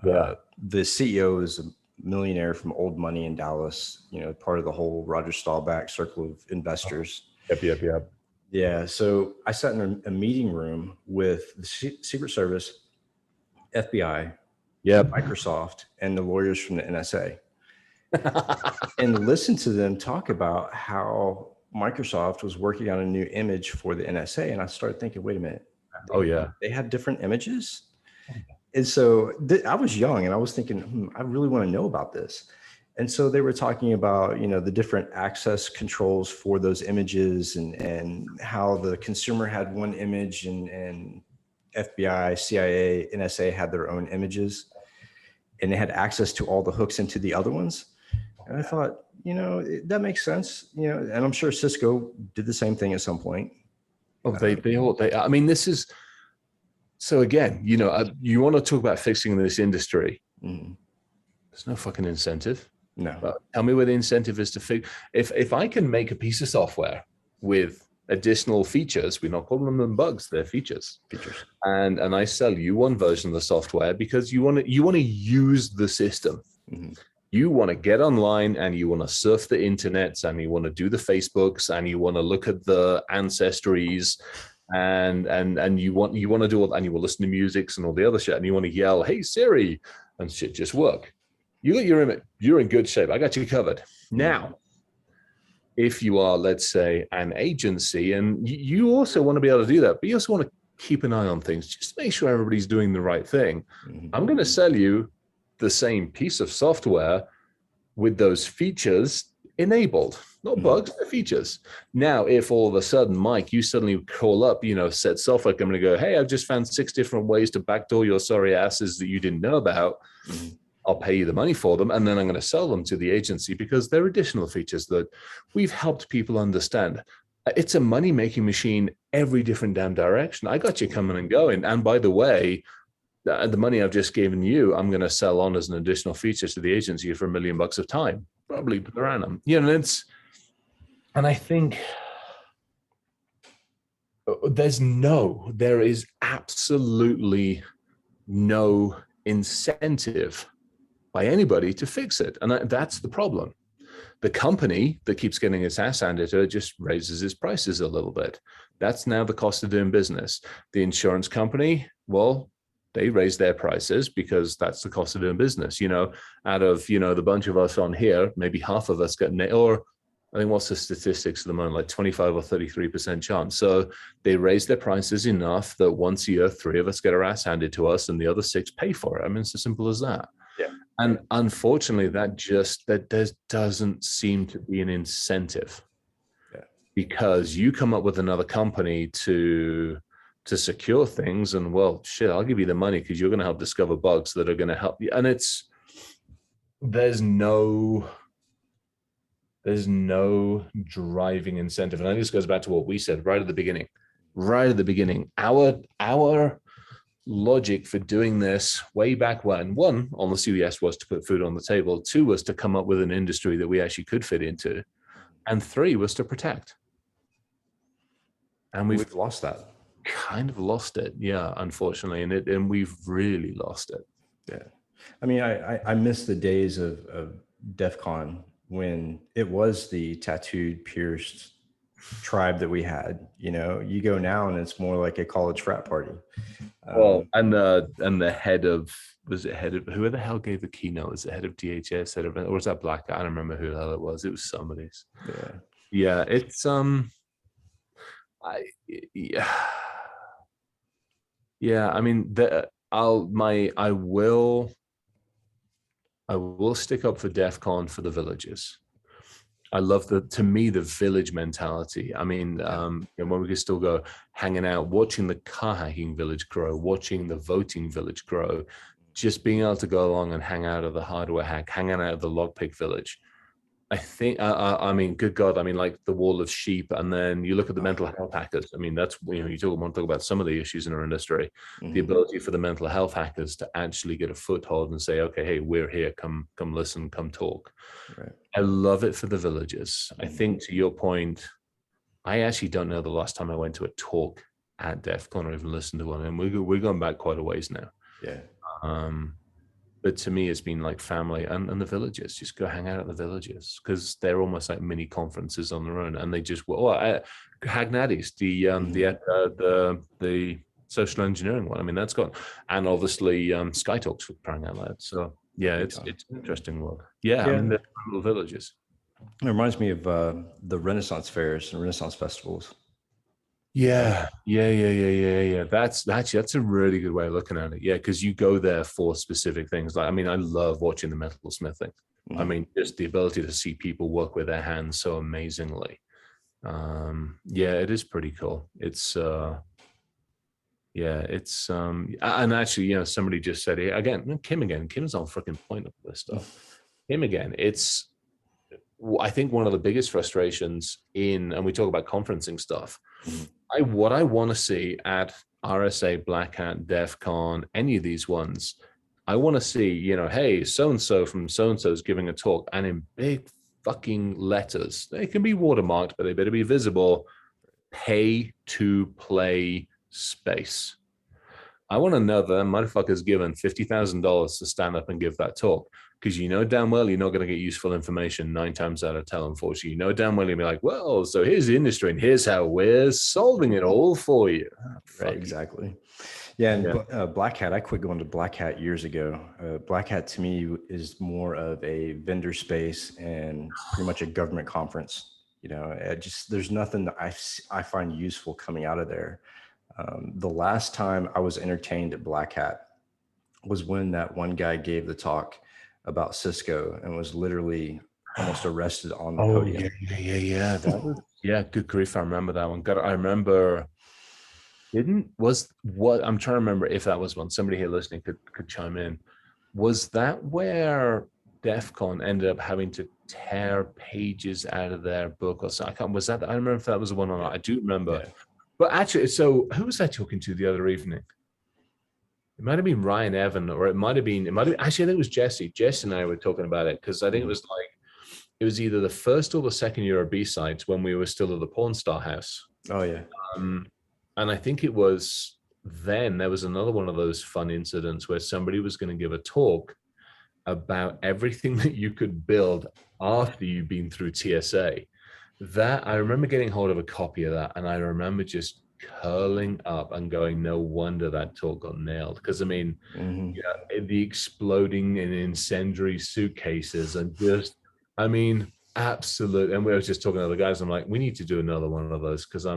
Yeah. The CEO is a millionaire from old money in Dallas, you know, part of the whole Roger Staubach circle of investors. Yep. Yeah. So I sat in a meeting room with the Secret Service, FBI, Microsoft, and the lawyers from the NSA. And listen to them talk about how Microsoft was working on a new image for the NSA. And I started thinking, wait a minute. They have different images. And so I was young and I was thinking, I really want to know about this. And so they were talking about, you know, the different access controls for those images, and how the consumer had one image, and FBI, CIA, NSA had their own images, and they had access to all the hooks into the other ones. And I thought, you know, that makes sense, you know, and I'm sure Cisco did the same thing at some point. Oh, I mean, this is, so again, you know, you want to talk about fixing this industry. There's no fucking incentive. No. Tell me where the incentive is to fix. If I can make a piece of software with additional features, we're not calling them bugs, they're features. And I sell you one version of the software because you want to use the system. You want to get online and you want to surf the internets and you want to do the Facebooks and you want to look at the ancestries and you want to do all, and you will listen to music and all the other shit, and you want to yell, hey Siri, and shit just work. You got your image, you're in good shape. I got you covered. Now, if you are, let's say, an agency, and you also want to be able to do that, but you also want to keep an eye on things, just to make sure everybody's doing the right thing. I'm going to sell you the same piece of software with those features enabled, not bugs, they're features. Now, if all of a sudden, Mike, you suddenly call up, you know, said software company, go, hey, I've just found 6 different ways to backdoor your sorry asses that you didn't know about. I'll pay you the money for them, and then I'm going to sell them to the agency because they're additional features that we've helped people understand. It's a money-making machine every different damn direction. I got you coming and going. And by the way, the money I've just given you, I'm going to sell on as an additional feature to the agency for $1 million of time, probably per annum. You know, and I think there is absolutely no incentive by anybody to fix it. And that's the problem. The company that keeps getting its ass handed to it just raises its prices a little bit. That's now the cost of doing business. The insurance company, well, they raise their prices because that's the cost of doing business. You know, out of, you know, the bunch of us on here, maybe half of us get, or I think what's the statistics at the moment, like 25 or 33% chance. So they raise their prices enough that once a year, 3 of us get our ass handed to us and the other 6 pay for it. I mean, it's as simple as that. Yeah. And unfortunately, that doesn't seem to be an incentive, because you come up with another company to secure things, and well, shit, I'll give you the money because you're going to help discover bugs that are going to help you. And there's no driving incentive. And I think this goes back to what we said right at the beginning. Our logic for doing this way back when, 1, on the CES was to put food on the table, 2 was to come up with an industry that we actually could fit into, and 3 was to protect. And we've lost that. Kind of lost it, yeah, unfortunately, and we've really lost it. Yeah, I mean, I miss the days of DEF CON when it was the tattooed, pierced tribe that we had. You know, you go now and it's more like a college frat party. Well, and the head of, who the hell gave the keynote? Was it head of DHS, or was that Black? I don't remember who the hell it was. It was somebody's. Yeah, it's yeah, I mean, I will stick up for DEF CON for the villages. I love to me, the village mentality. I mean, when we can still go hanging out, watching the car hacking village grow, watching the voting village grow, just being able to go along and hang out at the hardware hack, hanging out at the lockpick village. I think, I mean, good God, I mean, like the wall of sheep, and then you look at the mental health hackers. I mean, that's, you know, you want to talk about some of the issues in our industry, the ability for the mental health hackers to actually get a foothold and say, okay, hey, we're here, come listen, come talk. Right. I love it for the villages. I think, to your point, I actually don't know the last time I went to a talk at DEF CON or even listened to one, and we're going back quite a ways now. Yeah. But to me, it's been like family and the villages. Just go hang out at the villages, because they're almost like mini conferences on their own, and they just Hagnaddies, the social engineering one. I mean, that's got, and obviously Sky Talks, for crying out loud. So yeah, it's an interesting world. Yeah, I mean, the little villages. It reminds me of the Renaissance fairs and Renaissance festivals. Yeah. That's a really good way of looking at it. Yeah, because you go there for specific things. Like, I mean, I love watching the metalsmithing. I mean, just the ability to see people work with their hands so amazingly. Yeah, it is pretty cool. It's and actually, you know, somebody just said it again. Kim's on freaking point of this stuff. Kim again. It's, I think, one of the biggest frustrations and we talk about conferencing stuff. What I want to see at RSA, Black Hat, DEF CON, any of these ones, I want to see, you know, hey, so-and-so from so-and-so is giving a talk, and in big fucking letters. They can be watermarked, but they better be visible. Pay to play space. I want to know that motherfucker's given $50,000 to stand up and give that talk, because you know damn well you're not going to get useful information 9 times out of 10, unfortunately. You know damn well you'll be like, well, so here's the industry and here's how we're solving it all for you. Right, exactly. Yeah, and Black Hat, I quit going to Black Hat years ago. Black Hat to me is more of a vendor space and pretty much a government conference. You know, there's nothing that I find useful coming out of there. The last time I was entertained at Black Hat was when that one guy gave the talk about Cisco and was literally almost arrested on the podium. Yeah. That was, good grief. I remember that one. I remember, I'm trying to remember if that was one. Somebody here listening could chime in. Was that where DEF CON ended up having to tear pages out of their book or something? I don't remember if that was the one or not. I do remember. Yeah. But actually, so who was I talking to the other evening? It might have been Ryan Evan, or it might have been, actually, I think it was Jesse. Jesse and I were talking about it, because I think it was either the first or the second year of B-Sides when we were still at the Porn Star House. Oh, yeah. And I think it was then there was another one of those fun incidents where somebody was going to give a talk about everything that you could build after you've been through TSA. That I remember getting hold of a copy of that, and I remember just curling up and going, no wonder that talk got nailed. Because I mean, the exploding and incendiary suitcases, and just, I mean, absolute. And we were just talking to the guys, I'm like, we need to do another one of those, because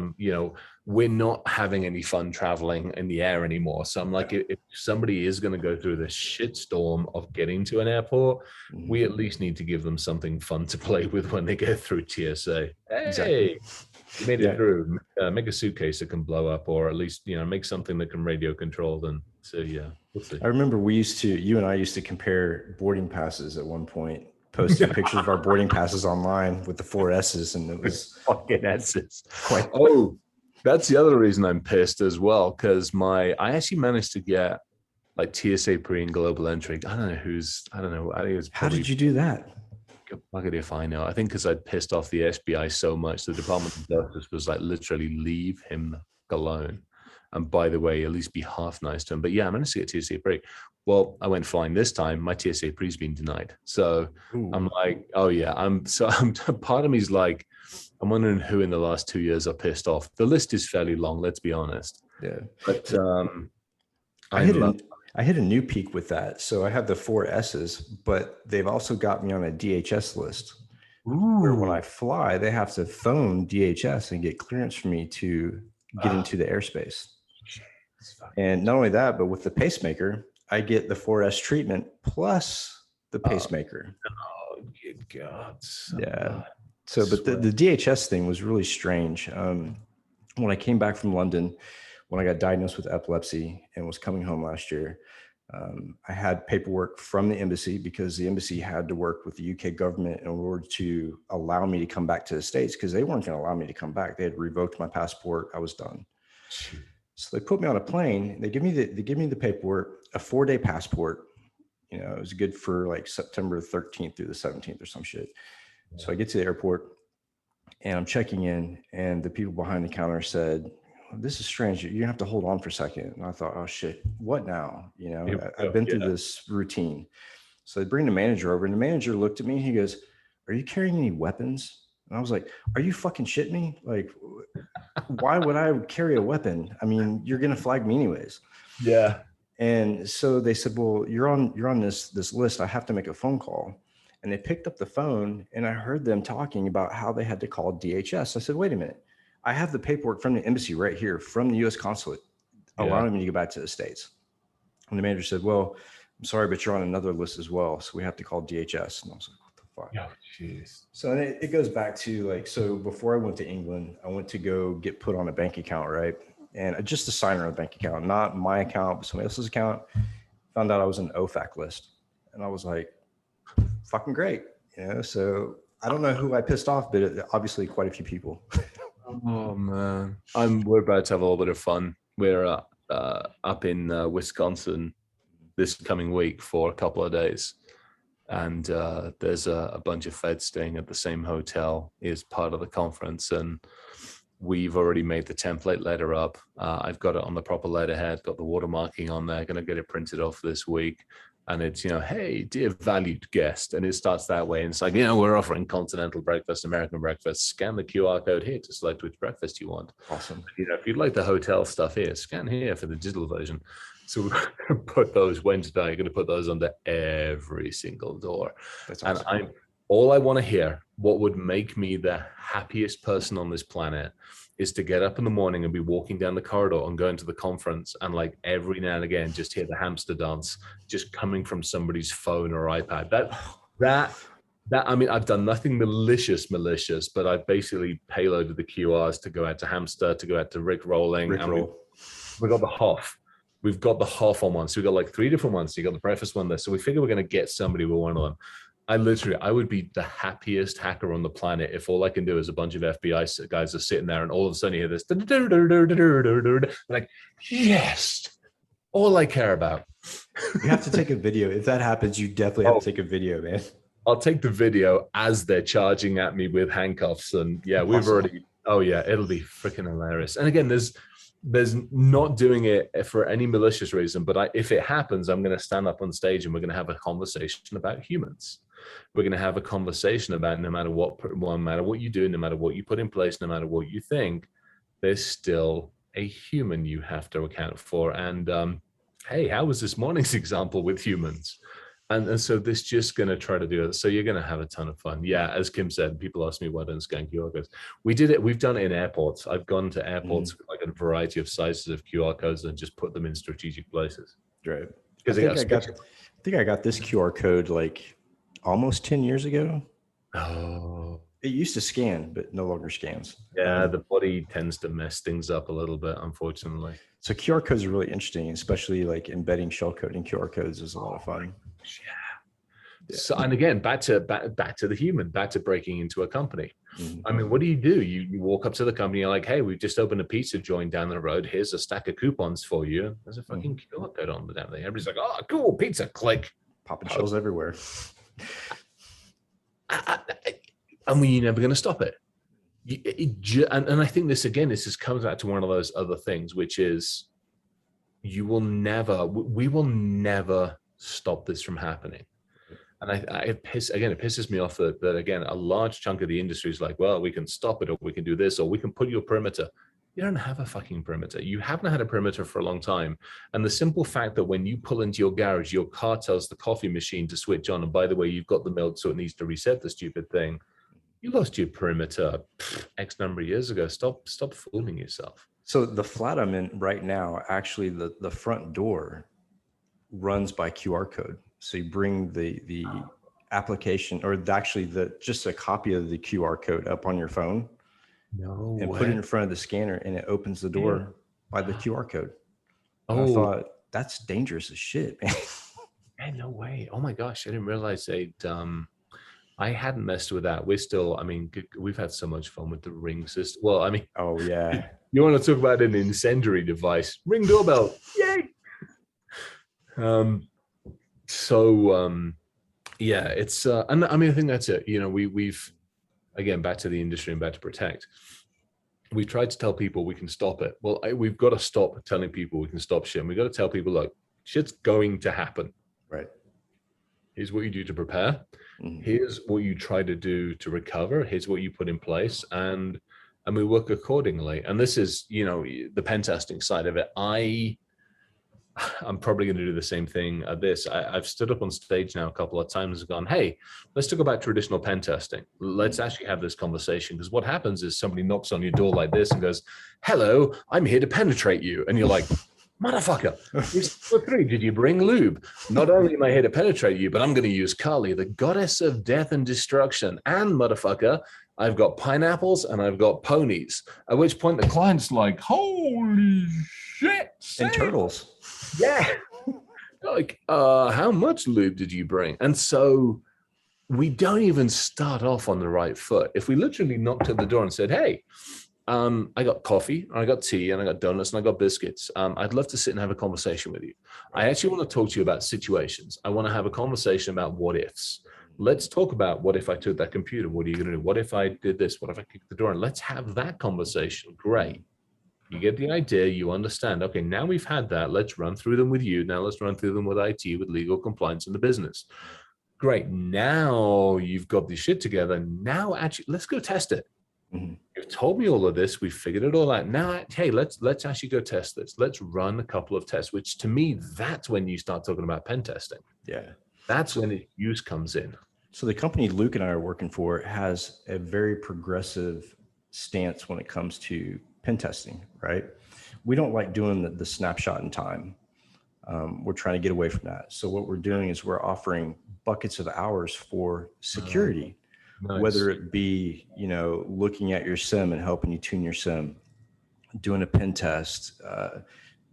we're not having any fun traveling in the air anymore. So I'm like, if somebody is going to go through this shitstorm of getting to an airport, we at least need to give them something fun to play with when they go through TSA. Hey, exactly. You made it through. Make a suitcase that can blow up, or at least, make something that can radio control. And so, yeah, we'll see. I remember you and I used to compare boarding passes at one point, posting pictures of our boarding passes online with the 4 S's, and it was fucking S's. That's the other reason I'm pissed as well, because I actually managed to get like TSA pre and global entry. I don't know. I think it was. How did you do that? Bucket if I know. I think because I'd pissed off the FBI so much, the Department of Justice was like, literally leave him alone. And by the way, at least be half nice to him. But yeah, I managed to get TSA pre. Well, I went flying this time. My TSA pre's been denied. So I'm like, oh yeah. Part of me is like, I'm wondering who in the last 2 years are pissed off. The list is fairly long, let's be honest. Yeah. But I hit a new peak with that. So I have the 4 S's, but they've also got me on a DHS list. Where when I fly, they have to phone DHS and get clearance for me to get into the airspace. And not only that, but with the pacemaker, I get the 4S treatment plus the pacemaker. Oh, good God. Yeah. So, but the DHS thing was really strange. When I came back from London, when I got diagnosed with epilepsy and was coming home last year, I had paperwork from the embassy because the embassy had to work with the UK government in order to allow me to come back to the States because they weren't going to allow me to come back. They had revoked my passport. I was done. So they put me on a plane. They give me the paperwork, a 4-day passport. You know, it was good for like September 13th through the 17th or some shit. Yeah. So I get to the airport and I'm checking in, and the people behind the counter said, "This is strange. You have to hold on for a second." And I thought, "Oh shit, what now?" You know, I've been through this routine. So they bring the manager over, and the manager looked at me. He goes, "Are you carrying any weapons?" And I was like, "Are you fucking shitting me? Like, why would I carry a weapon? I mean, you're gonna flag me anyways." Yeah. And so they said, "Well, you're on this list. I have to make a phone call." And they picked up the phone, and I heard them talking about how they had to call DHS. I said, "Wait a minute. I have the paperwork from the embassy right here from the U.S. consulate allowing me to go back to the States." And the manager said, "Well, I'm sorry, but you're on another list as well. So we have to call DHS." And I was like, "What the fuck?" Oh, jeez. So it goes back to like, so before I went to England, I went to go get put on a bank account, right? And just a signer on a bank account, not my account, but somebody else's account. Found out I was on an OFAC list. And I was like, fucking great. You know, so I don't know who I pissed off, but obviously quite a few people. Oh man, we're about to have a little bit of fun. We're up in Wisconsin this coming week for a couple of days, and there's a bunch of feds staying at the same hotel as part of the conference, and we've already made the template letter up. I've got it on the proper letterhead, got the watermarking on there, going to get it printed off this week. And it's, you know, "Hey, dear valued guest." And it starts that way. And it's like, you know, "We're offering continental breakfast, American breakfast. Scan the QR code here to select which breakfast you want." Awesome. You know, if you'd like the hotel stuff here, scan here for the digital version. So we're going to put those Wednesday. You're going to put those under every single door. That's awesome. And all I want to hear, what would make me the happiest person on this planet, is to get up in the morning and be walking down the corridor and going to the conference, and like every now and again just hear the hamster dance just coming from somebody's phone or iPad. That I mean, I've done nothing malicious, but I've basically payloaded the QRs to go out to Hamster, to go out to Rick Rolling. And we got the Hoff. We've got the Hoff on one. So we've got like 3 different ones. So you got the breakfast one there. So we figure we're going to get somebody with one of them. I would be the happiest hacker on the planet if all I can do is a bunch of FBI guys are sitting there and all of a sudden you hear this, like, yes, all I care about. You have to take a video. If that happens, you definitely have to take a video, man. I'll take the video as they're charging at me with handcuffs. And yeah, we've already, oh yeah, it'll be freaking hilarious. And again, there's not doing it for any malicious reason, but if it happens, I'm going to stand up on stage and we're going to have a conversation about humans. We're going to have a conversation about no matter what you do, no matter what you put in place, no matter what you think, there's still a human you have to account for. And hey, how was this morning's example with humans? And so this just going to try to do it. So you're going to have a ton of fun. Yeah, as Kim said, people ask me why don't scan QR codes. We did it. We've done it in airports. I've gone to airports with like a variety of sizes of QR codes and just put them in strategic places. Right. Because I think I got this QR code like almost 10 years ago. Oh. It used to scan, but no longer scans. Yeah, the body tends to mess things up a little bit, unfortunately. So QR codes are really interesting, especially like embedding shell code in QR codes is a lot of fun. Yeah. So, and again, back to the human, back to breaking into a company. Mm-hmm. I mean, what do? You walk up to the company, you're like, "Hey, we've just opened a pizza joint down the road. Here's a stack of coupons for you." There's a fucking QR code on the damn thing. Everybody's like, "Oh, cool, pizza, click." Popping shells everywhere. I mean, you're never going to stop it. And I think this just comes back to one of those other things, which is we will never stop this from happening. And it pisses me off that again, a large chunk of the industry is like, well, we can stop it, or we can do this, or we can put you a perimeter. You don't have a fucking perimeter. You haven't had a perimeter for a long time. And the simple fact that when you pull into your garage, your car tells the coffee machine to switch on, and by the way, you've got the milk, so it needs to reset the stupid thing. You lost your perimeter X number of years ago. Stop fooling yourself. So the flat I'm in right now, actually the front door runs by QR code. So you bring the application, or actually just a copy of the QR code up on your phone, and put it in front of the scanner, and it opens the door by the QR code. And I thought, that's dangerous as shit, man. Hey, no way. Oh my gosh, I didn't realize I hadn't messed with that. We're still, I mean, we've had so much fun with the Ring system. Well, I mean, oh yeah. You want to talk about an incendiary device? Ring doorbell. Yay. Yeah, it's and I mean, I think that's it. You know, we've again, back to the industry and back to protect. We tried to tell people we can stop it. Well, we've got to stop telling people we can stop shit. And we've got to tell people, look, shit's going to happen. Right. Here's what you do to prepare. Mm-hmm. Here's what you try to do to recover. Here's what you put in place, and we work accordingly. And this is, you know, the pen testing side of it. I'm probably going to do the same thing at this. I've stood up on stage now a couple of times and gone, hey, let's talk about traditional pen testing. Let's actually have this conversation. Because what happens is somebody knocks on your door like this and goes, hello, I'm here to penetrate you. And you're like, motherfucker, did you bring lube? Not only am I here to penetrate you, but I'm going to use Kali, the goddess of death and destruction. And motherfucker, I've got pineapples and I've got ponies. At which point the client's like, holy shit. And turtles. Yeah. Like, how much lube did you bring? And so we don't even start off on the right foot. If we literally knocked at the door and said, hey, I got coffee, and I got tea, and I got donuts, and I got biscuits. I'd love to sit and have a conversation with you. I actually want to talk to you about situations. I want to have a conversation about what ifs. Let's talk about what if I took that computer? What are you going to do? What if I did this? What if I kicked the door? And let's have that conversation. Great. You get the idea. You understand. Okay, now we've had that. Let's run through them with you. Now let's run through them with IT, with legal compliance in the business. Great. Now you've got this shit together. Now actually, let's go test it. Mm-hmm. You've told me all of this. We've figured it all out. Now, hey, let's actually go test this. Let's run a couple of tests, which to me, that's when you start talking about pen testing. Yeah. That's when the use comes in. So the company Luke and I are working for has a very progressive stance when it comes to pen testing, right? We don't like doing the snapshot in time. We're trying to get away from that. So what we're doing is we're offering buckets of hours for security. Nice. Whether it be, you know, looking at your SIM and helping you tune your SIM, doing a pen test,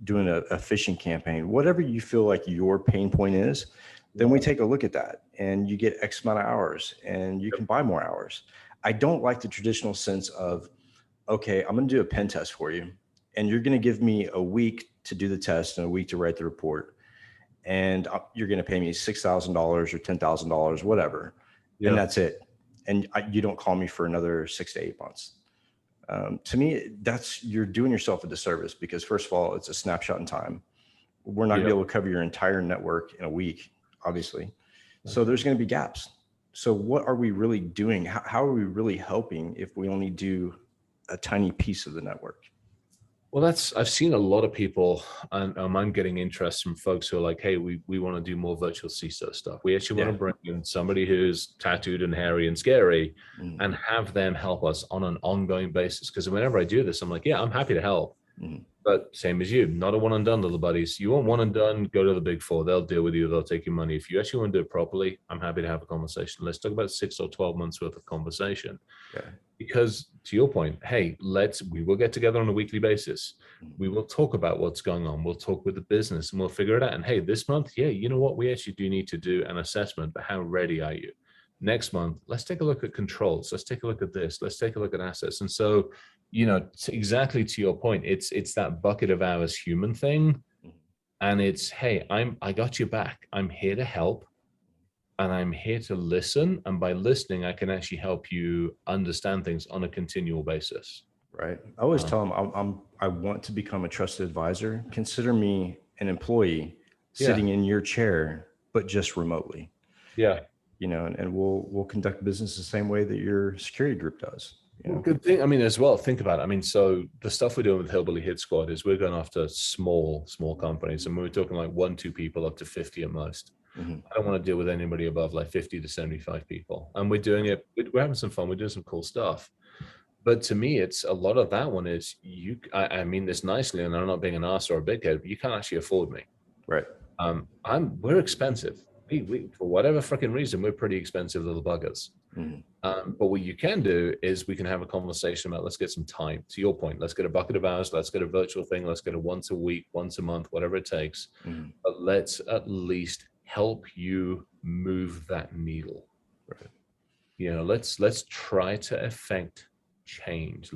doing a phishing campaign, whatever you feel like your pain point is, then we take a look at that and you get X amount of hours and you can buy more hours. I don't like the traditional sense of, okay, I'm going to do a pen test for you and you're going to give me a week to do the test and a week to write the report. And you're going to pay me $6,000 or $10,000, whatever. Yep. And that's it. And you don't call me for another 6 to 8 months. To me, you're doing yourself a disservice because first of all, it's a snapshot in time. We're not gonna be able to cover your entire network in a week, obviously. So there's gonna be gaps. So what are we really doing? How are we really helping if we only do a tiny piece of the network? Well, I've seen a lot of people, and I'm getting interest from folks who are like, hey, we want to do more virtual CISO stuff. We actually want to bring in somebody who's tattooed and hairy and scary and have them help us on an ongoing basis. Because whenever I do this, I'm like, yeah, I'm happy to help. But same as you, not a one and done, little buddies. You want one and done, go to the big four. They'll deal with you. They'll take your money. If you actually want to do it properly, I'm happy to have a conversation. Let's talk about 6 or 12 months worth of conversation. Okay. Because to your point, hey, we will get together on a weekly basis. We will talk about what's going on. We'll talk with the business and we'll figure it out. And hey, this month, yeah, you know what? We actually do need to do an assessment, but how ready are you? Next month, let's take a look at controls. Let's take a look at this. Let's take a look at assets. And so, you know, exactly to your point, it's that bucket of hours human thing. And it's, hey, I got your back. I'm here to help. And I'm here to listen. And by listening, I can actually help you understand things on a continual basis. Right. I always tell them I want to become a trusted advisor. Consider me an employee sitting in your chair, but just remotely. Yeah. You know, and we'll conduct business the same way that your security group does. You know? Well, good thing. I mean, as well, think about it. I mean, so the stuff we're doing with Hillbilly Hit Squad is we're going after small companies. And we're talking like 1-2 people up to 50 at most. I don't want to deal with anybody above like 50 to 75 people. And we're doing it. We're having some fun. We're doing some cool stuff. But to me, it's a lot of that one is I mean this nicely, and I'm not being an ass or a big head, but you can't actually afford me. Right. We're expensive. we for whatever freaking reason, we're pretty expensive little buggers. But what you can do is we can have a conversation about, let's get some time. To your point, let's get a bucket of hours, let's get a virtual thing, let's get a once a week, once a month, whatever it takes. But let's at least help you move that needle. Right. You know, let's try to affect change.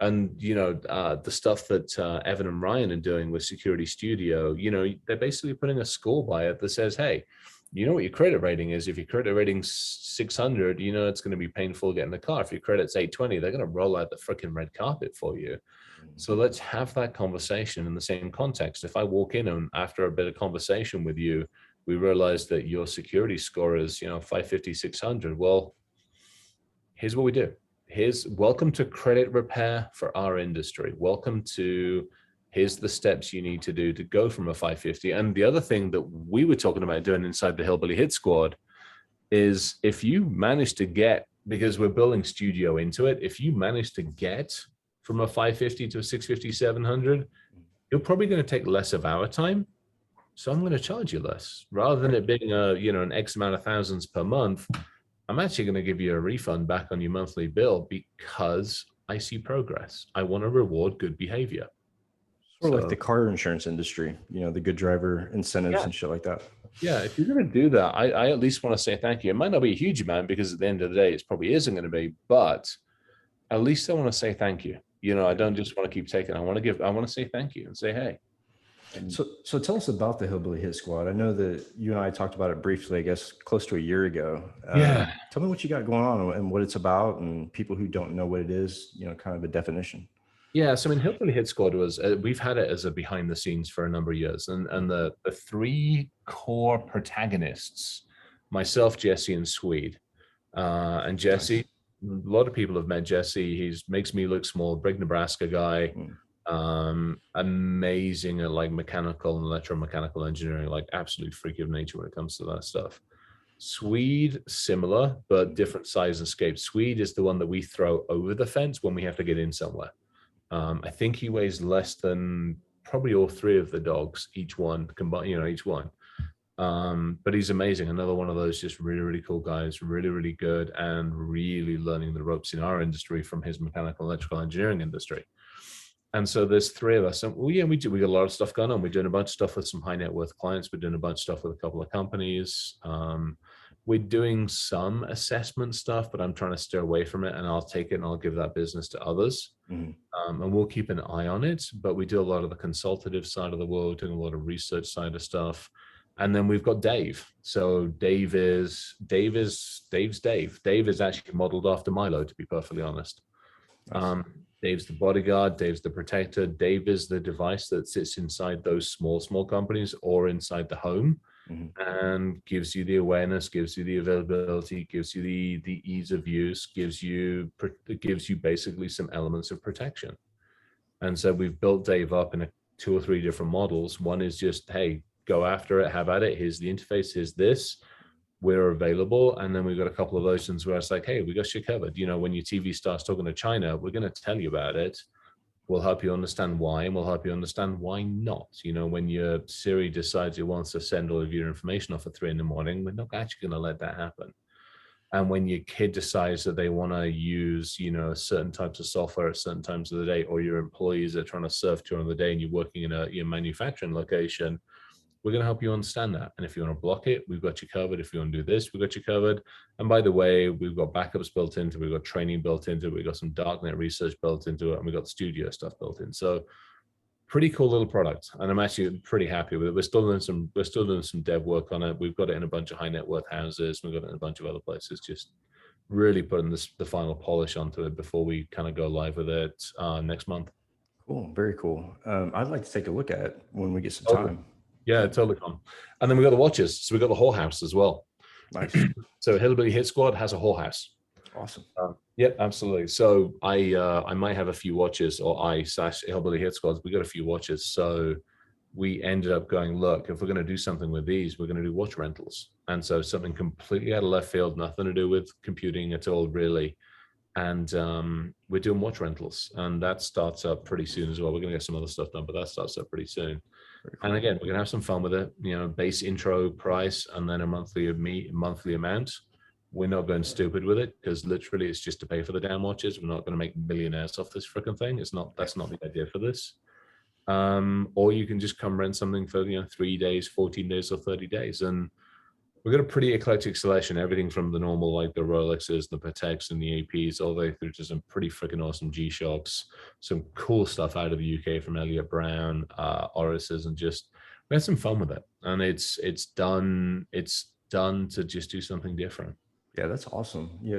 And you know, the stuff that Evan and Ryan are doing with Security Studio, you know, they're basically putting a score by it that says, hey, you know what your credit rating is. If your credit rating's 600, you know it's going to be painful getting the car. If your credit's 820, they're going to roll out the freaking red carpet for you. So let's have that conversation in the same context. If I walk in and after a bit of conversation with you, we realize that your security score is, you know, 550, 600. Well, here's what we do. Welcome to credit repair for our industry. Welcome to, here's the steps you need to do to go from a 550. And the other thing that we were talking about doing inside the Hillbilly Hit Squad is if you manage to get, because we're building studio into it, if you manage to get from a 550 to a 650, 700, you're probably going to take less of our time. So I'm going to charge you less rather than it being an X amount of thousands per month. I'm actually going to give you a refund back on your monthly bill because I see progress. I want to reward good behavior. Sort of like the car insurance industry, you know, the good driver incentives and shit like that. Yeah, if you're going to do that, I at least want to say thank you. It might not be a huge amount because at the end of the day, it probably isn't going to be, but at least I want to say thank you. You know, I don't just want to keep taking. I want to say thank you and say, hey. So tell us about the Hillbilly Hit Squad. I know that you and I talked about it briefly, I guess, close to a year ago. Yeah. Tell me what you got going on and what it's about, and people who don't know what it is, you know, kind of a definition. Yeah, so I mean, Hillbilly Hit Squad was, we've had it as a behind the scenes for a number of years. And the three core protagonists, myself, Jesse, and Swede. And Jesse, a lot of people have met Jesse. He makes me look small, big Nebraska guy. Amazing at like mechanical and electromechanical engineering, like absolute freak of nature when it comes to that stuff. Swede, similar, but different size and scope. Swede is the one that we throw over the fence when we have to get in somewhere. I think he weighs less than probably all three of the dogs, each one combined, you know, each one. But he's amazing. Another one of those just really, really cool guys, really, really good and really learning the ropes in our industry from his mechanical electrical engineering industry. And so there's three of us. And we got a lot of stuff going on. We're doing a bunch of stuff with some high net worth clients. We're doing a bunch of stuff with a couple of companies. We're doing some assessment stuff, but I'm trying to steer away from it, and I'll take it and I'll give that business to others. And we'll keep an eye on it, but we do a lot of the consultative side of the world, doing a lot of research side of stuff. And then we've got Dave. So Dave is Dave. Dave is actually modeled after Milo, to be perfectly honest. Dave's the bodyguard, Dave's the protector. Dave is the device that sits inside those small companies or inside the home and gives you the awareness, gives you the availability, gives you the ease of use, gives you basically some elements of protection. And so we've built Dave up in 2 or 3 different models. One is just, hey, go after it, have at it. Here's the interface, here's this. We're available. And then we've got a couple of versions where it's like, hey, we got you covered. You know, when your TV starts talking to China, we're going to tell you about it. We'll help you understand why, and we'll help you understand why not. You know, when your Siri decides it wants to send all of your information off at 3 in the morning, we're not actually going to let that happen. And when your kid decides that they want to use, you know, certain types of software at certain times of the day, or your employees are trying to surf during the day and you're working in your manufacturing location, we're going to help you understand that. And if you want to block it, we've got you covered. If you want to do this, we've got you covered. And by the way, we've got backups built into it. We've got training built into it. We've got some darknet research built into it. And we've got studio stuff built in. So pretty cool little product. And I'm actually pretty happy with it. We're still doing some dev work on it. We've got it in a bunch of high net worth houses. We've got it in a bunch of other places, just really putting the final polish onto it before we kind of go live with it next month. Cool. Very cool. I'd like to take a look at it when we get some time. Yeah, totally fun. And then we got the watches. So we got the whole house as well. Nice. So Hillbilly Hit Squad has a whole house. Awesome. Yep, absolutely. So I might have a few watches, or Hillbilly Hit Squads. We got a few watches. So we ended up going, look, if we're going to do something with these, we're going to do watch rentals. And so something completely out of left field, nothing to do with computing at all, really. and we're doing watch rentals, and that starts up pretty soon as well. We're gonna get some other stuff done, but that starts up pretty soon. And again, we're gonna have some fun with it. You know, base intro price and then a monthly amount. We're not going stupid with it because literally it's just to pay for the damn watches. We're not going to make millionaires off this freaking thing. It's not. That's not the idea for this. Or you can just come rent something for 3 days, 14 days, or 30 days, and we've got a pretty eclectic selection. Everything from the normal, like the Rolexes, the Pateks, and the APs, all the way through to some pretty freaking awesome G-Shocks, some cool stuff out of the UK from Elliot Brown, Oris's, and just we had some fun with it. And it's done to just do something different. Yeah, that's awesome. Yeah,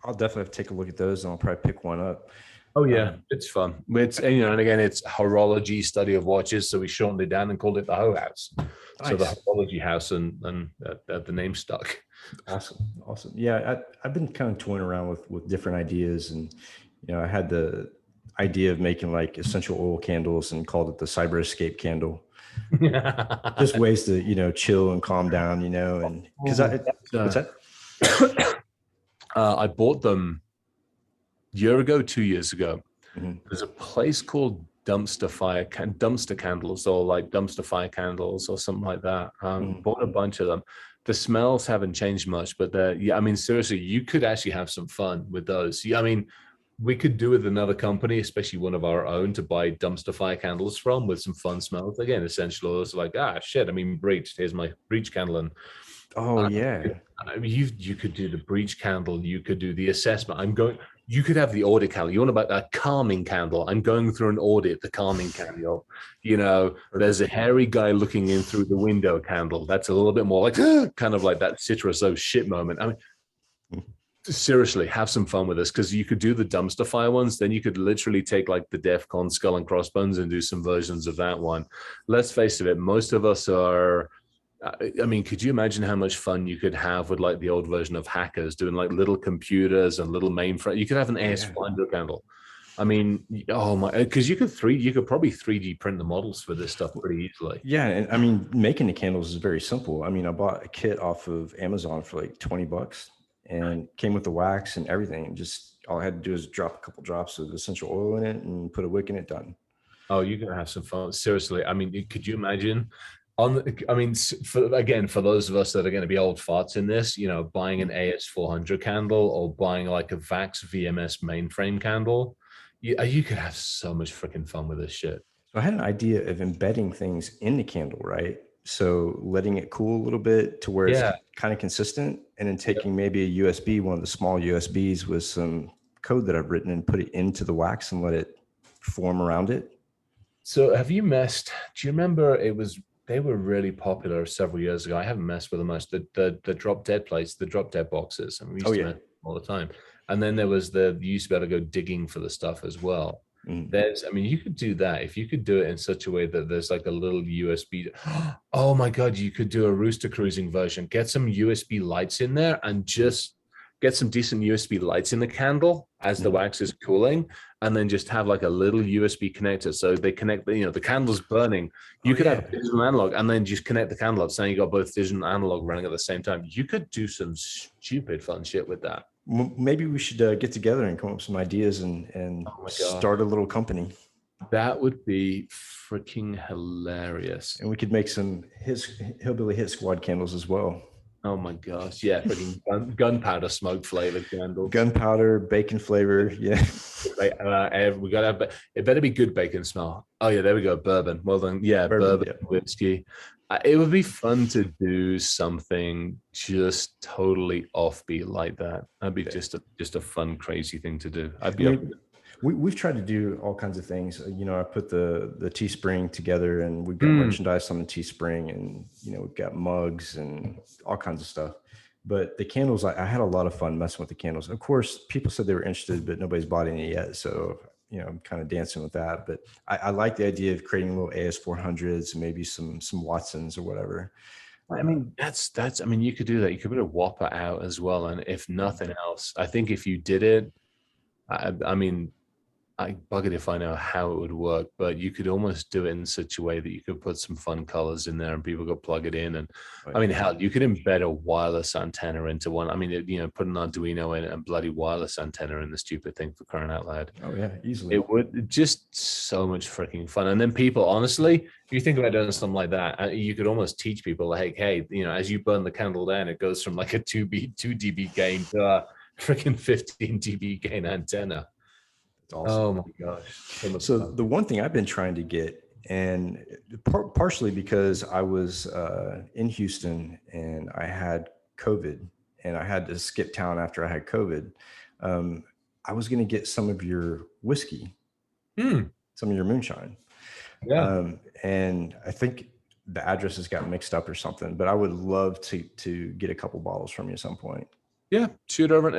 I'll definitely have to take a look at those, and I'll probably pick one up. Oh yeah, it's fun. It's and again, it's horology, study of watches. So we shortened it down and called it the Ho House. Nice. So the horology house, and the name stuck. Awesome. Yeah, I've been kind of toying around with different ideas, and I had the idea of making like essential oil candles and called it the Cyber Escape candle. Just ways to chill and calm down, and because what's that? I bought them year ago, 2 years ago. Mm-hmm. There's a place called dumpster candles, or like dumpster fire candles or something like that. Bought a bunch of them. The smells haven't changed much, but seriously, you could actually have some fun with those. I mean, we could do with another company, especially one of our own, to buy dumpster fire candles from with some fun smells. Again, essential oils, like, shit, I mean, breached. Here's my breach candle. And I mean, you could do the breach candle. You could do the assessment. You could have the audit candle. You want about that calming candle? I'm going through an audit, the calming candle. There's a hairy guy looking in through the window candle. That's a little bit more like kind of like that citrus, oh shit moment. I mean, seriously, have some fun with this, because you could do the dumpster fire ones. Then you could literally take like the DEF CON skull and crossbones and do some versions of that one. Let's face it, most of us are. I mean, could you imagine how much fun you could have with like the old version of hackers doing like little computers and little mainframe? You could have an AS400 candle. I mean, oh my, because you could probably 3D print the models for this stuff pretty easily. Yeah, and I mean, making the candles is very simple. I mean, I bought a kit off of Amazon for like $20, and came with the wax and everything. And just all I had to do is drop a couple drops of essential oil in it and put a wick in it. Done. Oh, you're gonna have some fun. Seriously, I mean, could you imagine? For those of us that are going to be old farts in this, buying an AS400 candle or buying like a VAX VMS mainframe candle, you could have so much freaking fun with this shit. So I had an idea of embedding things in the candle, right? So letting it cool a little bit to where it's kind of consistent, and then taking maybe a USB, one of the small USBs with some code that I've written, and put it into the wax and let it form around it. So do you remember they were really popular several years ago. I haven't messed with them much. The drop dead plates, the drop dead boxes. And we used to mess all the time. And then there was you used to be able to go digging for the stuff as well. You could do that if you could do it in such a way that there's like a little USB. Oh my God, you could do a rooster cruising version. Get some USB lights in there and just get some decent USB lights in the candle as the wax is cooling, and then just have like a little USB connector. So they connect, the candle's burning. You could have digital and analog, and then just connect the candle up. So now you got both digital and analog running at the same time. You could do some stupid fun shit with that. Maybe we should get together and come up with some ideas and start a little company. That would be freaking hilarious. And we could make some Hillbilly Hit Squad candles as well. Oh my gosh, yeah, freaking gunpowder smoke flavored candles. Gunpowder, bacon flavor, yeah. We gotta have, it better be good bacon smell. Oh yeah, there we go, bourbon. Well done, yeah, bourbon whiskey. It would be fun to do something just totally offbeat like that. That'd be just a fun, crazy thing to do. I'd be We've tried to do all kinds of things. I put the Teespring together, and we've got merchandise on the Teespring, and we've got mugs and all kinds of stuff. But the candles, I had a lot of fun messing with the candles. Of course, people said they were interested, but nobody's bought any yet. So I'm kind of dancing with that. But I like the idea of creating little AS400s, maybe some Watsons or whatever. I mean, you could do that. You could put a Whopper out as well, and if nothing else, I think if you did it, I mean, I buggered if I know how it would work, but you could almost do it in such a way that you could put some fun colors in there and people could plug it in. And I mean, hell, you could embed a wireless antenna into one. I mean, put an Arduino in it and bloody wireless antenna in the stupid thing, for crying out loud. Oh yeah, easily. It would just so much freaking fun. And then people, honestly, if you think about doing something like that, you could almost teach people like, hey, as you burn the candle down, it goes from like a 2 dB gain to a freaking 15 dB gain antenna. Awesome. Oh my gosh. So the one thing I've been trying to get, and partially because I was in Houston and I had COVID and I had to skip town after I had COVID, I was going to get some of your whiskey, some of your moonshine. Yeah. And I think the addresses got mixed up or something, but I would love to get a couple bottles from you at some point. Yeah, shoot over,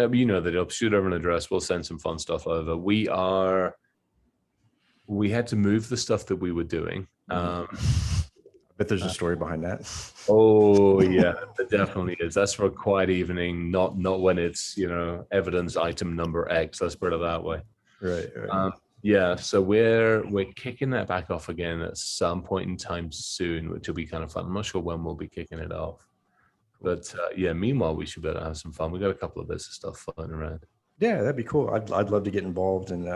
shoot over an address. We'll send some fun stuff over. We had to move the stuff that we were doing. But there's a story behind that. Oh yeah, there definitely is. That's for a quiet evening, not when it's, evidence item number X. Let's put it that way. Right. Yeah, so we're kicking that back off again at some point in time soon, which will be kind of fun. I'm not sure when we'll be kicking it off. But yeah, meanwhile, we should be able to have some fun. We got a couple of bits of stuff floating around. Yeah, that'd be cool. I'd love to get involved and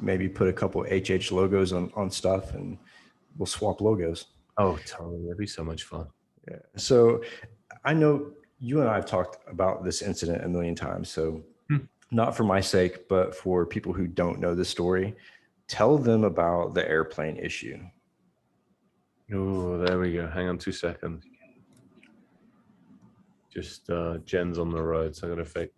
maybe put a couple HH logos on stuff, and we'll swap logos. Oh, totally. That'd be so much fun. Yeah. So I know you and I have talked about this incident a million times. So not for my sake, but for people who don't know the story, tell them about the airplane issue. Oh, there we go. Hang on 2 seconds. Just Jen's on the road, so I gotta fix.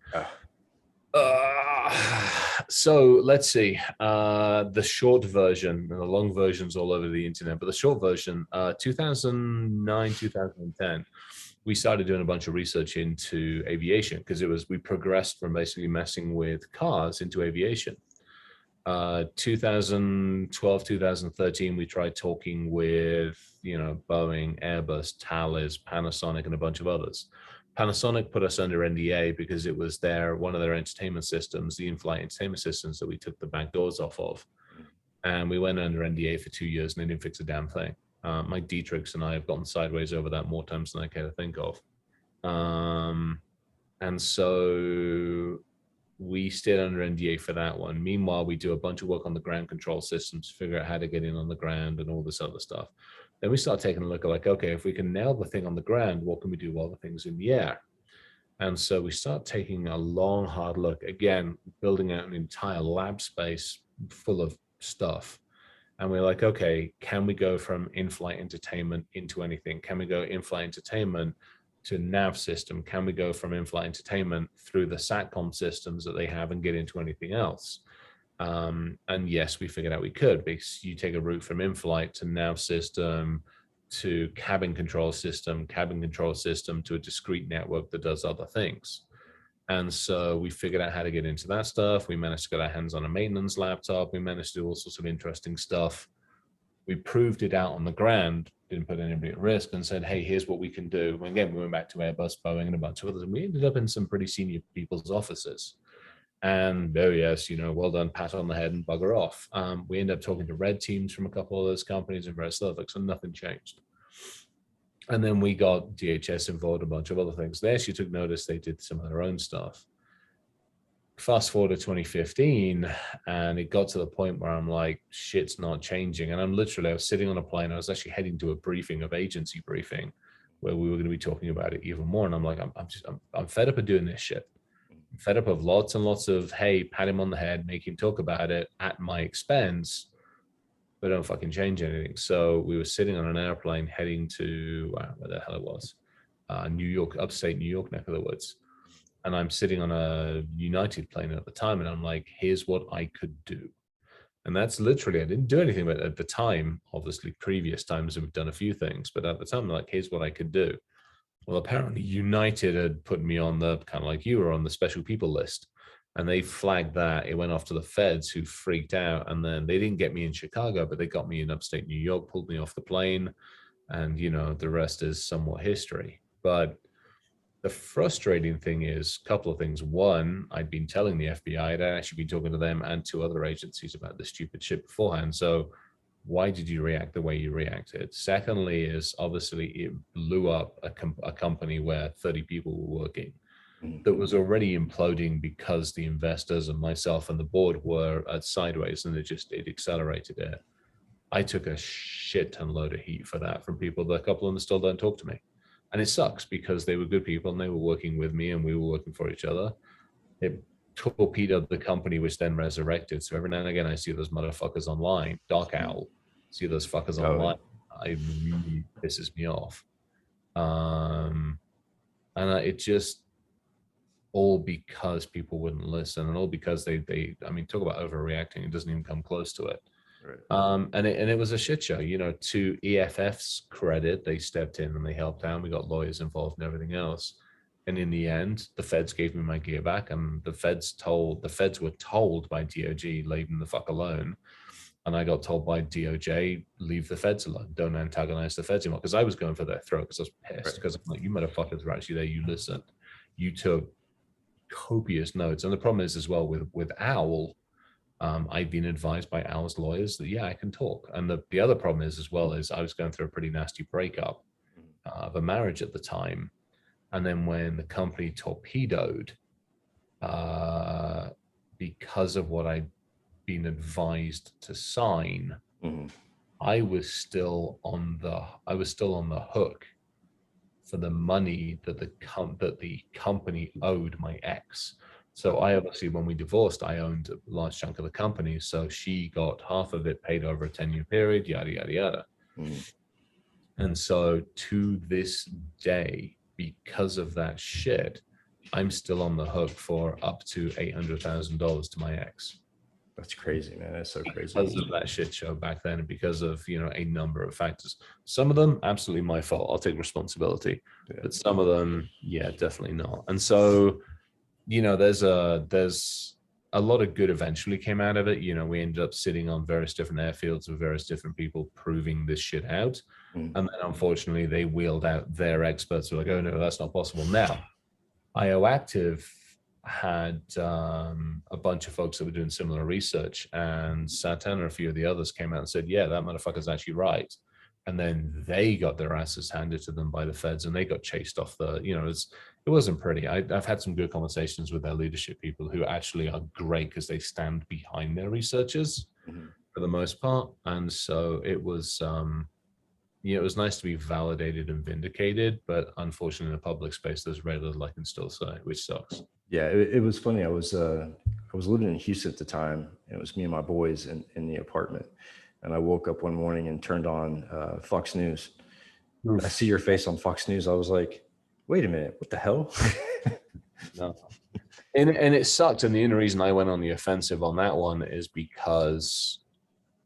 So let's see. The short version, and the long version's all over the internet, but the short version, 2009, 2010, we started doing a bunch of research into aviation because we progressed from basically messing with cars into aviation. 2012, 2013, we tried talking with, Boeing, Airbus, Thales, Panasonic, and a bunch of others. Panasonic put us under NDA because it was one of their entertainment systems, the in-flight entertainment systems that we took the back doors off of. And we went under NDA for 2 years and they didn't fix a damn thing. Mike Dietrichs and I have gotten sideways over that more times than I care to think of. And so we stayed under NDA for that one. Meanwhile, we do a bunch of work on the ground control systems, figure out how to get in on the ground and all this other stuff. Then we start taking a look at okay, if we can nail the thing on the ground, what can we do while the thing's in the air? And so we start taking a long, hard look, again, building out an entire lab space full of stuff. And we're like, okay, can we go from in-flight entertainment into anything? Can we go in-flight entertainment to nav system? Can we go from in-flight entertainment through the SATCOM systems that they have and get into anything else? And yes, we figured out we could, because you take a route from in-flight to nav system to cabin control system to a discrete network that does other things. And so we figured out how to get into that stuff. We managed to get our hands on a maintenance laptop. We managed to do all sorts of interesting stuff. We proved it out on the ground, didn't put anybody at risk, and said, hey, here's what we can do. And again, we went back to Airbus, Boeing, and a bunch of others, and we ended up in some pretty senior people's offices. And oh yes, well done, pat on the head and bugger off. We ended up talking to red teams from a couple of those companies and various other things, so nothing changed. And then we got DHS involved, a bunch of other things. They actually took notice, they did some of their own stuff. Fast forward to 2015, and it got to the point where I'm like, shit's not changing. And I was sitting on a plane, I was actually heading to a briefing, of agency briefing, where we were going to be talking about it even more. And I'm like, I'm fed up of doing this shit. I'm fed up of lots and lots of, hey, pat him on the head, make him talk about it at my expense, but don't fucking change anything. So we were sitting on an airplane heading to, where the hell it was, New York, upstate New York neck of the woods. And I'm sitting on a United plane at the time, and I'm like, here's what I could do. And that's literally, I didn't do anything, but at the time, obviously previous times we've done a few things, but at the time, I'm like, here's what I could do. Well, apparently United had put me on the, kind of like you were on the special people list, and they flagged that. It went off to the feds, who freaked out. And then they didn't get me in Chicago, but they got me in upstate New York, pulled me off the plane. And, the rest is somewhat history. But The frustrating thing is a couple of things. One, I'd been telling the FBI, I'd actually been talking to them and to other agencies about this stupid shit beforehand. So why did you react the way you reacted? Secondly, is obviously it blew up a company where 30 people were working that was already imploding because the investors and myself and the board were sideways, and it accelerated it. I took a shit ton load of heat for that from people that a couple of them still don't talk to me. And it sucks because they were good people and they were working with me and we were working for each other. It torpedoed the company, which then resurrected. So every now and again, I see those motherfuckers online. Dark Owl, see those fuckers online. It really pisses me off. It just all because people wouldn't listen, and all because I mean, talk about overreacting. It doesn't even come close to it. Right. And it was a shit show. You know, to EFF's credit, they stepped in and they helped out. We got lawyers involved and everything else. And in the end, the feds gave me my gear back, and the feds were told by DOJ, leave them the fuck alone. And I got told by DOJ, leave the feds alone. Don't antagonize the feds anymore. Because I was going for their throat because I was pissed. Because I'm like, you motherfuckers were actually there. You listened. You took copious notes. And the problem is as well with Owl, I've been advised by Owl's lawyers that, yeah, I can talk. And the other problem is as well is I was going through a pretty nasty breakup of a marriage at the time. And then when the company torpedoed, because of what I'd been advised to sign, I was still on the hook for the money that the company owed my ex. So I obviously, when we divorced, I owned a large chunk of the company. So she got half of it paid over a 10-year period, yada, yada, yada. And so to this day, because of that shit, I'm still on the hook for up to $800,000 to my ex. That's crazy, man. That's so crazy. Because of that shit show back then, and because of, you know, a number of factors. Some of them, absolutely my fault. I'll take responsibility. Yeah. But some of them, yeah, definitely not. And so, you know, there's a lot of good eventually came out of it. You know, we ended up sitting on various different airfields with various different people proving this shit out. And then unfortunately they wheeled out their experts who were like, oh no, that's not possible. Now, IO Active had a bunch of folks that were doing similar research, and Satan or a few of the others came out and said, yeah, that motherfucker's actually right. And then they got their asses handed to them by the feds, and they got chased off the, you know, it wasn't pretty. I've had some good conversations with their leadership people who actually are great because they stand behind their researchers for the most part. And so it was, you know, it was nice to be validated and vindicated, but unfortunately in the public space, there's very little I can still say, which sucks. Yeah, it was funny. I was living in Houston at the time, and it was me and my boys in the apartment. And I woke up one morning and turned on Fox News. I see your face on Fox News. I was like, wait a minute, what the hell? No. And it sucked. And the only reason I went on the offensive on that one is because,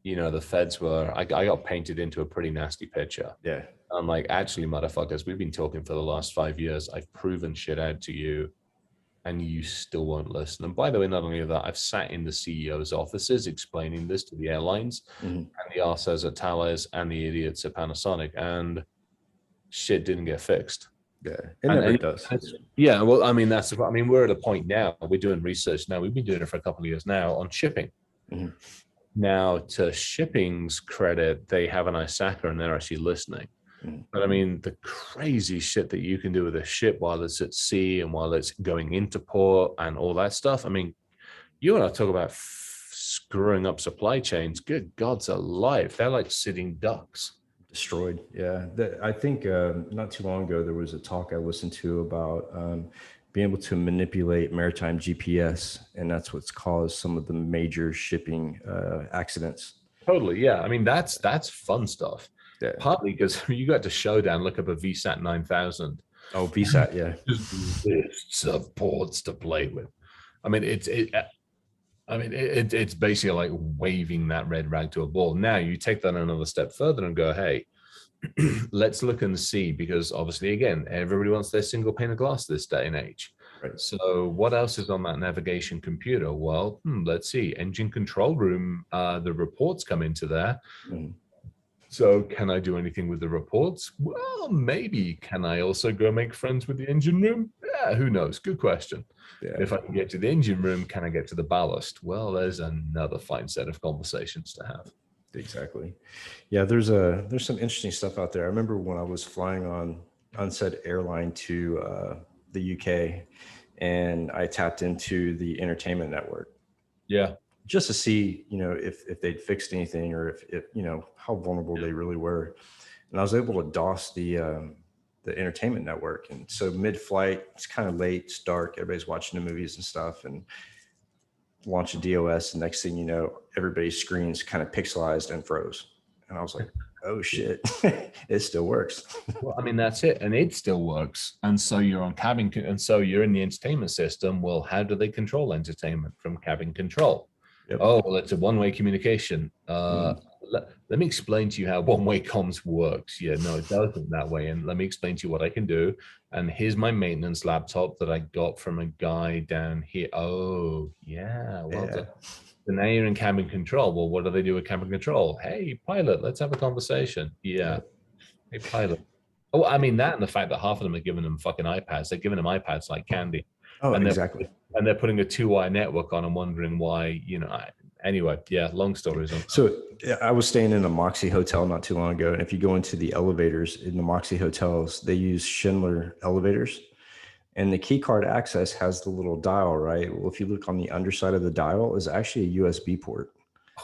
you know, the feds were, I got painted into a pretty nasty picture. Yeah. I'm like, actually, motherfuckers, we've been talking for the last 5 years. I've proven shit out to you, and you still won't listen. And by the way, not only that, I've sat in the CEO's offices explaining this to the airlines and the arses at Thales and the idiots at Panasonic, and shit didn't get fixed. Yeah, it never does. Yeah, well, I mean, we're at a point now, we're doing research now. We've been doing it for a couple of years now on shipping. Now, to shipping's credit, they have an ISACA and they're actually listening. But I mean, the crazy shit that you can do with a ship while it's at sea and while it's going into port and all that stuff. I mean, you and I talk about screwing up supply chains. Good God's alive. They're like sitting ducks. Destroyed. Yeah. I think not too long ago, there was a talk I listened to about being able to manipulate maritime GPS. And that's what's caused some of the major shipping accidents. Totally. Yeah. I mean, that's fun stuff. Yeah. Partly because you got to Showdown, look up a VSAT 9000. Oh, VSAT, yeah. Just lists of ports to play with. I mean, it's basically like waving that red rag to a ball. Now you take that another step further and go, hey, let's look and see, because obviously, again, everybody wants their single pane of glass this day and age. Right. So what else is on that navigation computer? Well, let's see. Engine control room, the reports come into there. So can I do anything with the reports? Well, maybe. Can I also go make friends with the engine room? Yeah, who knows? Good question. Yeah. If I can get to the engine room, can I get to the ballast? Well, there's another fine set of conversations to have. Exactly. Yeah, there's some interesting stuff out there. I remember when I was flying on unsaid airline to the UK, and I tapped into the entertainment network. Yeah. Just to see, if they'd fixed anything, or if how vulnerable they really were. And I was able to DOS the entertainment network. And so mid-flight, it's kind of late, it's dark, everybody's watching the movies and stuff, and launch a DOS, and next thing you know, everybody's screens kind of pixelized and froze. And I was like, oh shit, it still works. Well, I mean, that's it. And it still works. And so you're on cabin, and so you're in the entertainment system. Well, how do they control entertainment from cabin control? Yep. Oh, well, it's a one-way communication. Let me explain to you how one-way comms works. Yeah, no, it doesn't that way. And let me explain to you what I can do. And here's my maintenance laptop that I got from a guy down here. Oh, yeah. Well, so now you're in cabin control. Well, what do they do with cabin control? Hey, pilot, let's have a conversation. Yeah. Hey, pilot. Oh, I mean, that and the fact that half of them are giving them fucking iPads. They're giving them iPads like candy. Oh, and exactly. And they're putting a 2-wire network on and wondering why, anyway, yeah, long stories. So I was staying in a Moxie hotel not too long ago. And if you go into the elevators in the Moxie hotels, they use Schindler elevators. And the key card access has the little dial, right? Well, if you look on the underside of the dial, is actually a USB port.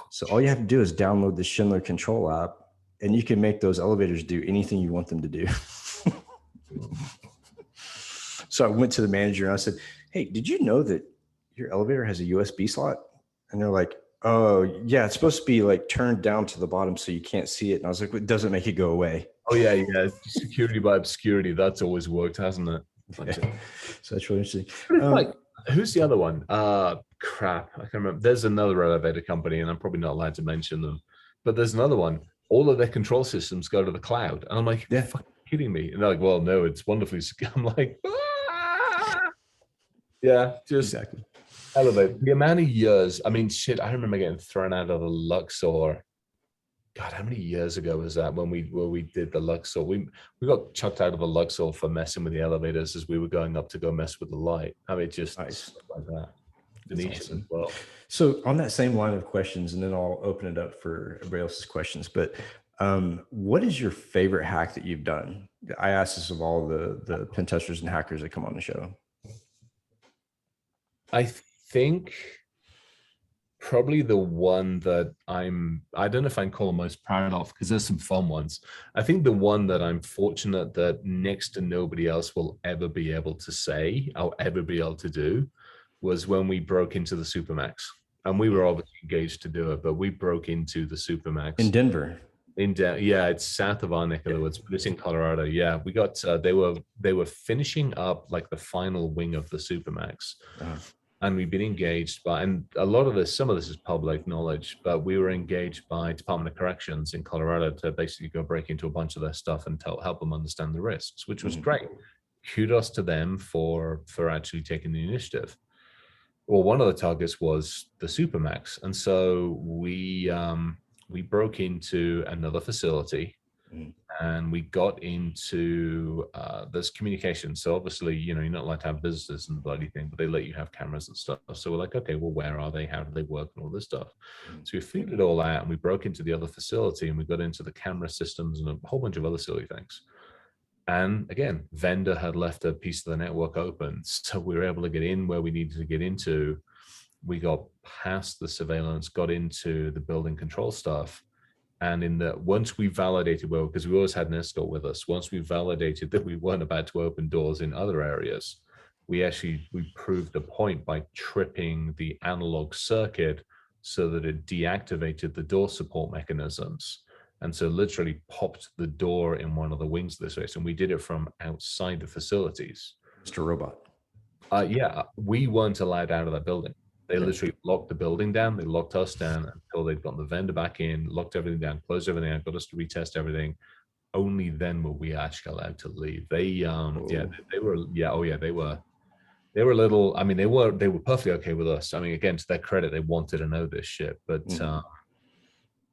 So all you have to do is download the Schindler control app, and you can make those elevators do anything you want them to do. So I went to the manager and I said, hey, did you know that your elevator has a USB slot? And they're like, oh, yeah, it's supposed to be like turned down to the bottom so you can't see it. And I was like, it doesn't make it go away. Oh, yeah. Security by obscurity. That's always worked, hasn't it? Yeah. So that's really interesting. Who's the other one? Crap. I can't remember. There's another elevator company, and I'm probably not allowed to mention them, but there's another one. All of their control systems go to the cloud. And I'm like, you're fucking kidding me. And they're like, well, no, it's wonderfully secure. I'm like, yeah, just exactly. Elevate. The amount of years, I mean, shit, I remember getting thrown out of the Luxor. God, how many years ago was that when we did the Luxor? We got chucked out of the Luxor for messing with the elevators as we were going up to go mess with the light. I mean, just nice. Like that. Venetian awesome. As well. So on that same line of questions, and then I'll open it up for everybody else's questions, but what is your favorite hack that you've done? I ask this of all the pen testers and hackers that come on the show. I think probably the one that I don't know if I can call the most proud of, because there's some fun ones. I think the one that I'm fortunate that next to nobody else will ever be able to say or ever be able to do was when we broke into the Supermax. And we were obviously engaged to do it, but we broke into the Supermax. In Denver. Yeah, it's south of our neck of the woods, but it's in Colorado. Yeah, we got, they were finishing up like the final wing of the Supermax. And we've been engaged by, and a lot of this, some of this is public knowledge, but we were engaged by Department of Corrections in Colorado to basically go break into a bunch of their stuff and help them understand the risks, which was great. Kudos to them for actually taking the initiative. Well, one of the targets was the Supermax. And so we broke into another facility. And we got into this communication. So obviously, you're not allowed to have visitors and the bloody thing, but they let you have cameras and stuff. So we're like, okay, well, where are they? How do they work and all this stuff? So we figured it all out and we broke into the other facility and we got into the camera systems and a whole bunch of other silly things. And again, vendor had left a piece of the network open. So we were able to get in where we needed to get into. We got past the surveillance, got into the building control stuff. And once we validated, because we always had an escort with us, once we validated that we weren't about to open doors in other areas, we proved the point by tripping the analog circuit so that it deactivated the door support mechanisms. And so literally popped the door in one of the wings of this place. And we did it from outside the facilities. Mr. Robot. Yeah, we weren't allowed out of that building. They literally locked the building down. They locked us down until they'd gotten the vendor back in, locked everything down, closed everything out, got us to retest everything. Only then were we actually allowed to leave. They were a little, I mean, they were perfectly okay with us. I mean, again, to their credit, they wanted to know this shit, but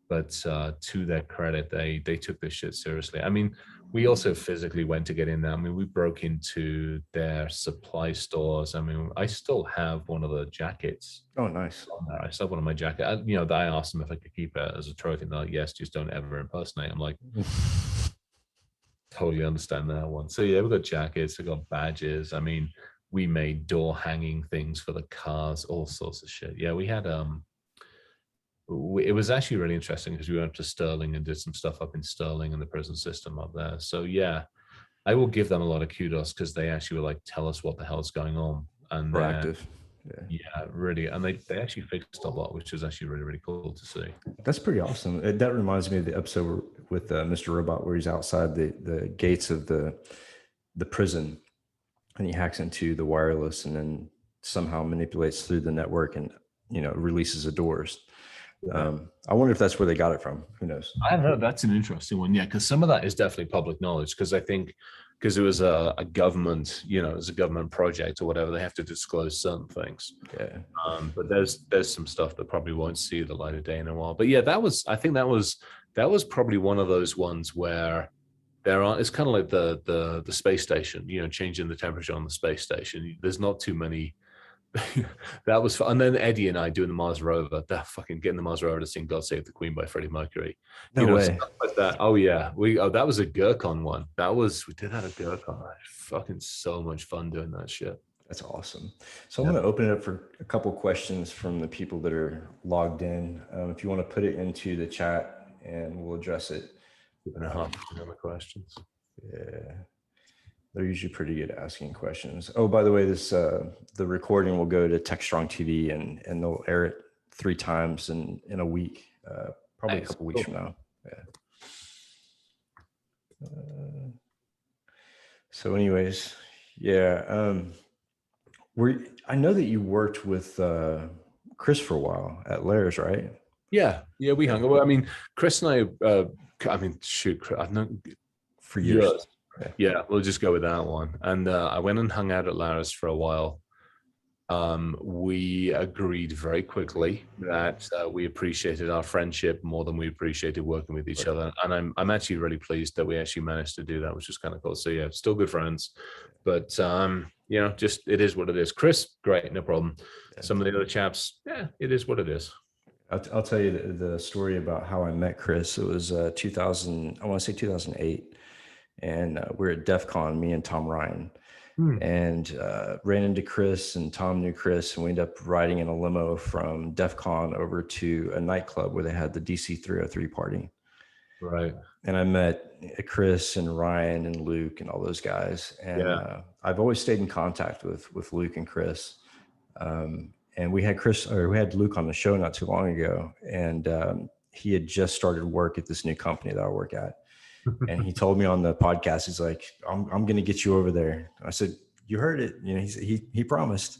but to their credit, they took this shit seriously. I mean, we also physically went to get in there. I mean, we broke into their supply stores. I mean, I still have one of the jackets. Oh, nice. I still have one of my jackets. You know, I asked them if I could keep it as a trophy. And they're like, yes, just don't ever impersonate. I'm like, totally understand that one. So yeah, we got jackets, we got badges. I mean, we made door hanging things for the cars, all sorts of shit. Yeah, we had it was actually really interesting because we went up to Sterling and did some stuff up in Sterling and the prison system up there. So yeah, I will give them a lot of kudos because they actually were like, tell us what the hell's going on. And Proactive. Yeah, really. And they actually fixed a lot, which was actually really, really cool to see. That's pretty awesome. That reminds me of the episode with Mr. Robot where he's outside the gates of the prison and he hacks into the wireless and then somehow manipulates through the network and, you know, releases the doors. I wonder if that's where they got it from. Who knows? I don't know. That's an interesting one. Yeah, because some of that is definitely public knowledge. Because I think because it was a government, you know, it's a government project or whatever, they have to disclose certain things. Yeah. But there's some stuff that probably won't see the light of day in a while. But yeah, I think that was probably one of those ones where it's kind of like the space station, you know, changing the temperature on the space station. There's not too many. That was fun. And then Eddie and I doing the Mars rover, that fucking getting the Mars rover to sing "God Save the Queen" by Freddie Mercury. No way. Stuff like that. Oh yeah, that was a Gurkon one. We did that at Gurkon. Fucking so much fun doing that shit. That's awesome. So I'm going to open it up for a couple questions from the people that are logged in. If you want to put it into the chat and we'll address it. The questions. Yeah. They're usually pretty good at asking questions. Oh, by the way, this the recording will go to TechStrong TV and they'll air it 3 times in a week, probably a couple weeks from now. Yeah. So, anyways, yeah. I know that you worked with Chris for a while at Lairs, right? Yeah, we hung out. I mean, Chris and I've known for years. Yeah, we'll just go with that one. And I went and hung out at Lairs for a while. We agreed very quickly that we appreciated our friendship more than we appreciated working with each other. And I'm actually really pleased that we actually managed to do that, which is kind of cool. So yeah, still good friends. But you know, just it is what it is. Chris, great, no problem. Yeah. Some of the other chaps, yeah, it is what it is. I'll tell you the story about how I met Chris. It was 2000, I want to say 2008. And we're at DEF CON, me and Tom Ryan, and ran into Chris, and Tom knew Chris, and we ended up riding in a limo from DEF CON over to a nightclub where they had the DC 303 party. Right. And I met Chris and Ryan and Luke and all those guys. And I've always stayed in contact with Luke and Chris. And we had Luke on the show not too long ago, and he had just started work at this new company that I work at. And he told me on the podcast, he's like, I'm going to get you over there. I said, you heard it. You know, he promised,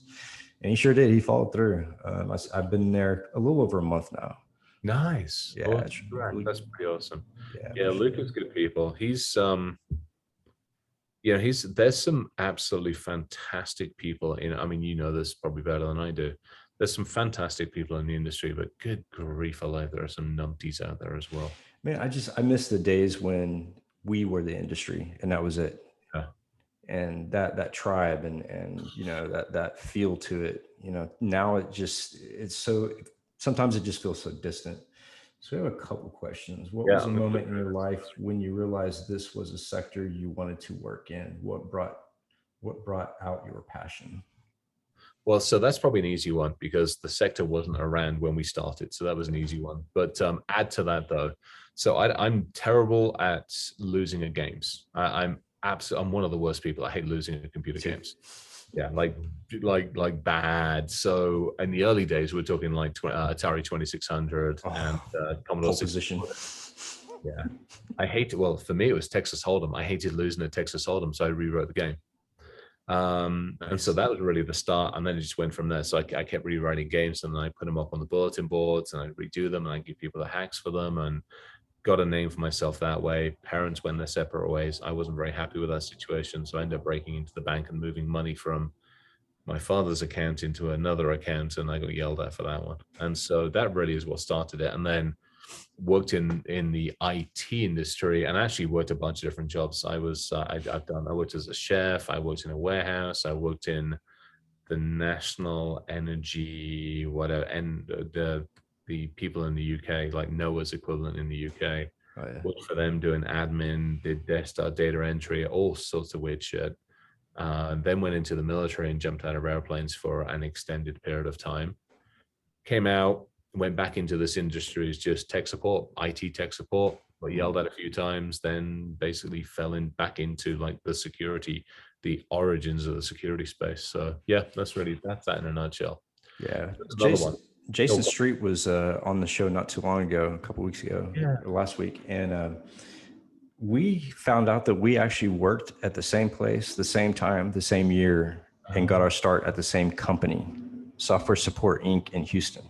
and he sure did. He followed through. I've been there a little over a month now. Nice. Yeah. Well, that's pretty awesome. Yeah. Luke is good people. He's, there's some absolutely fantastic people. I mean, you know this probably better than I do. There's some fantastic people in the industry, but good grief alive, there are some numpties out there as well. Man, I miss the days when we were the industry and that was it. Yeah. And that tribe and you know, that feel to it, you know, now sometimes it just feels so distant. So we have a couple questions. What was a moment in your life when you realized this was a sector you wanted to work in? What brought out your passion? Well, so that's probably an easy one because the sector wasn't around when we started. So that was an easy one. But add to that though. So I'm terrible at losing at games. I'm one of the worst people. I hate losing at computer games. Yeah, like bad. So in the early days, we're talking like Atari 2600 and Commodore 64. Yeah, I hate it. Well, for me, it was Texas Hold'em. I hated losing at Texas Hold'em, so I rewrote the game. And so that was really the start, and then it just went from there. So I kept rewriting games, and then I put them up on the bulletin boards, and I redo them, and I give people the hacks for them, and got a name for myself that way. Parents went their separate ways. I wasn't very happy with that situation, so I ended up breaking into the bank and moving money from my father's account into another account, and I got yelled at for that one. And so that really is what started it. And then worked in the IT industry, and actually worked a bunch of different jobs. I worked as a chef, I worked in a warehouse, I worked in the national energy, whatever, and the people in the UK, like NOAA's equivalent in the UK. Oh, yeah. Worked for them doing admin, did desktop data entry, all sorts of weird shit. Then went into the military and jumped out of airplanes for an extended period of time. Came out, went back into this industry as just tech support, IT tech support, got yelled at a few times, then basically fell back into like the security, the origins of the security space. So yeah, that's that in a nutshell. Yeah. Another one. Jason Street was on the show not too long ago, a couple weeks ago, or last week. And we found out that we actually worked at the same place, the same time, the same year, and got our start at the same company, Software Support Inc. in Houston.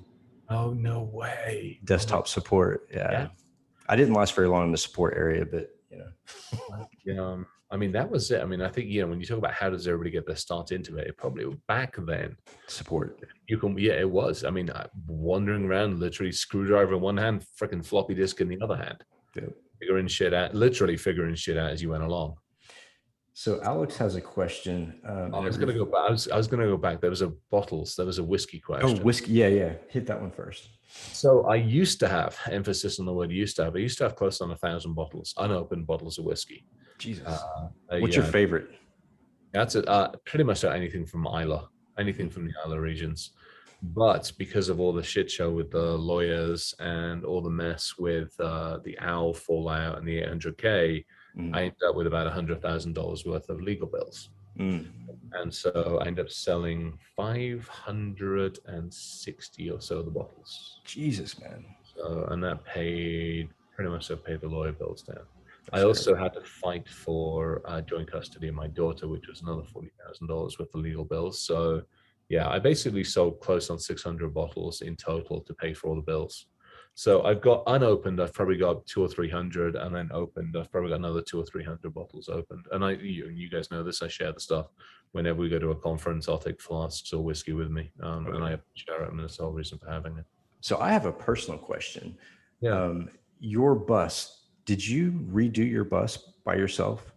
Oh, no way. Desktop support. Yeah. I didn't last very long in the support area, but I mean, that was it. I mean, I think, when you talk about how does everybody get their start into it, probably back then. Support. It was. I mean, wandering around, literally screwdriver in one hand, freaking floppy disk in the other hand. Yep. Literally figuring shit out as you went along. So Alex has a question. I was going to go back. I was going to go back. There was a whiskey question. Oh, whiskey. Yeah. Hit that one first. So I used to have, emphasis on the word used to have, I used to have close on 1,000 bottles, unopened bottles of whiskey. Jesus. What's your favorite? That's it. Pretty much anything from Isla, anything from the Isla regions. But because of all the shit show with the lawyers and all the mess with the OWL fallout and the 800K, I ended up with about $100,000 worth of legal bills. And so I ended up selling 560 or so of the bottles. Jesus, man. So, and that paid the lawyer bills down. I also had to fight for joint custody of my daughter, which was another $40,000 worth of legal bills. So yeah, I basically sold close on 600 bottles in total to pay for all the bills. So I've got unopened, I've probably got 200 or 300, and then opened, I've probably got another 200 or 300 bottles opened. And you guys know this, I share the stuff. Whenever we go to a conference, I'll take flasks or whiskey with me, and I share it, and that's the whole reason for having it. So I have a personal question. Yeah. Your bus, did you redo your bus by yourself?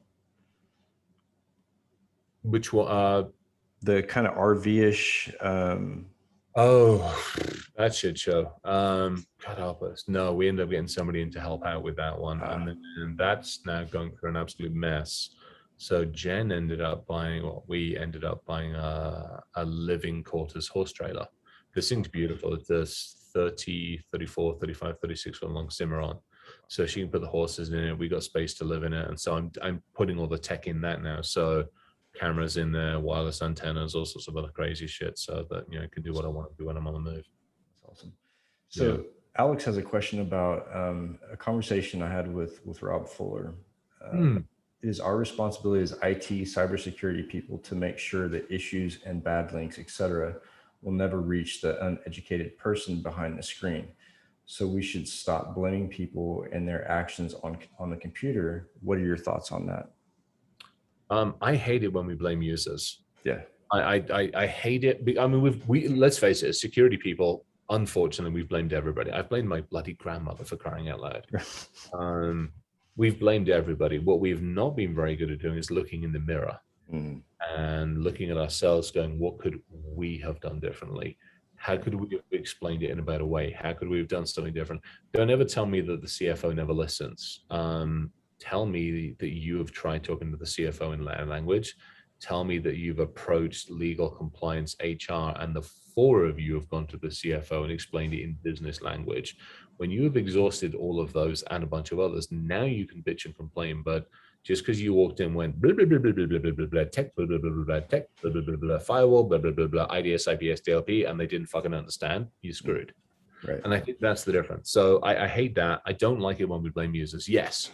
Which one? The kind of RV-ish. Oh, that shit show. God help us. No, we ended up getting somebody in to help out with that one. And that's now going through an absolute mess. So Jen ended up buying, we ended up buying a living quarters horse trailer. This thing's beautiful. It's this 30, 34, 35, 36 foot long Cimarron. So she can put the horses in it. We got space to live in it. And so I'm putting all the tech in that now. So cameras in there, wireless antennas, all sorts of other crazy shit, so that I can do what I want to do when I'm on the move. That's awesome. So Alex has a question about a conversation I had with Rob Fuller. It is our responsibility as IT cybersecurity people to make sure that issues and bad links, etc., will never reach the uneducated person behind the screen. So we should stop blaming people and their actions on the computer. What are your thoughts on that? I hate it when we blame users. Yeah, I hate it. I mean, we let's face it, security people. Unfortunately, we've blamed everybody. I've blamed my bloody grandmother for crying out loud. We've blamed everybody. What we've not been very good at doing is looking in the mirror and looking at ourselves, going, "What could we have done differently? How could we have explained it in a better way? How could we have done something different?" Don't ever tell me that the CFO never listens. Tell me that you have tried talking to the CFO in their language. Tell me that you've approached legal, compliance, HR, and the four of you have gone to the CFO and explained it in business language. When you have exhausted all of those and a bunch of others, now you can bitch and complain. But just because you walked in and went blah, blah, blah, blah, blah, blah, blah, blah, tech, blah, blah, blah, blah, tech, blah, blah, blah, blah, firewall, blah, blah, blah, blah, IDS, IPS, DLP, and they didn't fucking understand, you screwed. Right. And I think that's the difference. So I hate that. I don't like it when we blame users. Yes.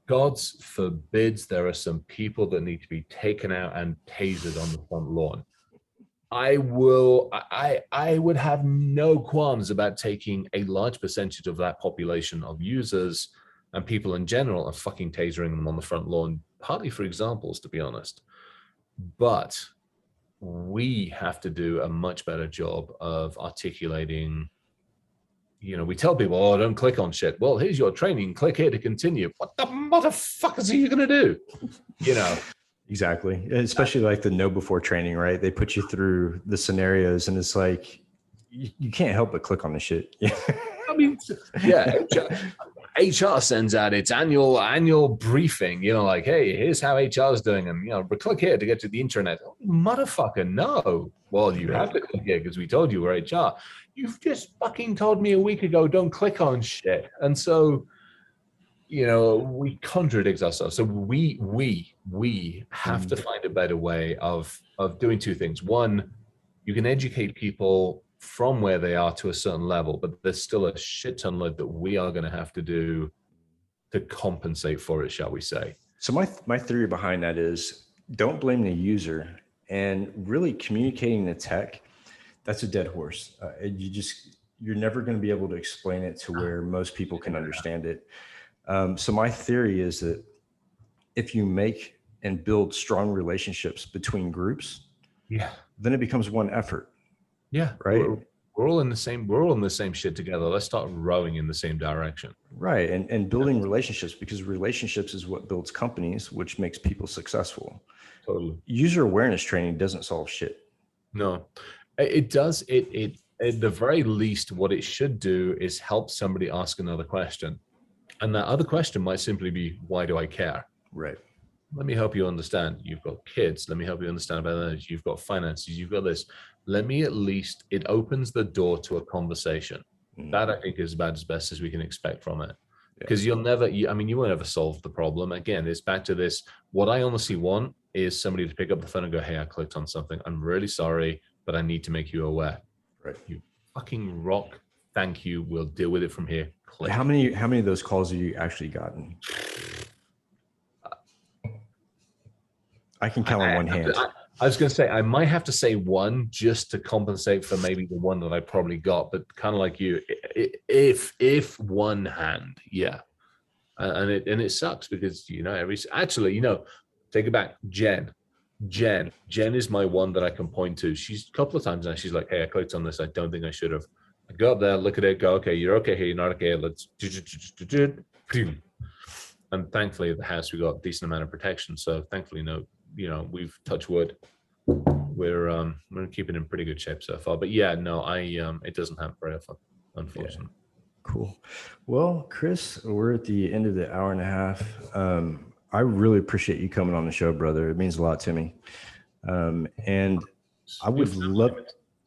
God forbids there are some people that need to be taken out and tasered on the front lawn. I would have no qualms about taking a large percentage of that population of users and people in general and fucking tasering them on the front lawn, partly for examples, to be honest. But we have to do a much better job of articulating we tell people, oh, don't click on shit. Well, here's your training. Click here to continue. What the motherfuckers are you going to do? Exactly. Especially like the know before training, right? They put you through the scenarios and it's like, you can't help but click on the shit. I mean, yeah. HR sends out its annual briefing, like, hey, here's how HR is doing. And, click here to get to the intranet. Oh, motherfucker, no. Well, you have to click here because we told you we're HR. You've just fucking told me a week ago, don't click on shit. And so, we contradict ourselves. So we have to find a better way of doing two things. One, you can educate people from where they are to a certain level, but there's still a shit ton load that we are going to have to do to compensate for it, shall we say. So my theory behind that is don't blame the user, and really communicating the tech, that's a dead horse. You're never going to be able to explain it to where most people can understand it. So my theory is that if you make and build strong relationships between groups, then it becomes one effort. Yeah. Right. We're all in the same shit together. Let's start rowing in the same direction. Right. And building relationships, because relationships is what builds companies, which makes people successful. Totally. User awareness training doesn't solve shit. No, it does. It at the very least, what it should do is help somebody ask another question. And that other question might simply be, why do I care? Right. Let me help you understand. You've got kids. Let me help you understand about that. You've got finances. You've got this. Let me it opens the door to a conversation. That I think is about as best as we can expect from it. Because you won't ever solve the problem. Again, it's back to this. What I honestly want is somebody to pick up the phone and go, hey, I clicked on something. I'm really sorry, but I need to make you aware. Right. You fucking rock. Thank you. We'll deal with it from here. Click. How many of those calls have you actually gotten? I can count on one hand. I was going to say, I might have to say one just to compensate for maybe the one that I probably got, but kind of like you, if one hand, yeah. And it sucks because, take it back. Jen is my one that I can point to. She's a couple of times now. She's like, hey, I clicked on this. I don't think I should have. I go up there, look at it, go, okay, you're okay here, you're not okay. Let's, and thankfully at the house, we got a decent amount of protection. So thankfully, we've touched wood. We're keeping in pretty good shape so far. But yeah, no, it doesn't happen very often, unfortunately. Yeah. Cool. Well, Chris, we're at the end of the hour and a half. I really appreciate you coming on the show, brother. It means a lot to me. And I would love.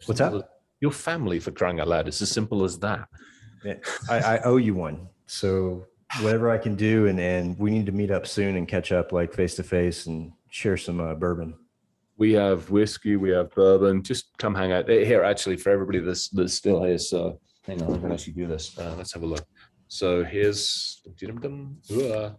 What's that? Your family, for crying out loud. It's as simple as that. Yeah, I owe you one. So whatever I can do, and we need to meet up soon and catch up like face to face and share some bourbon. We have whiskey, we have bourbon. Just come hang out here. Actually, for everybody that's still here. So hang on, I'm gonna actually do this. Let's have a look. So here's.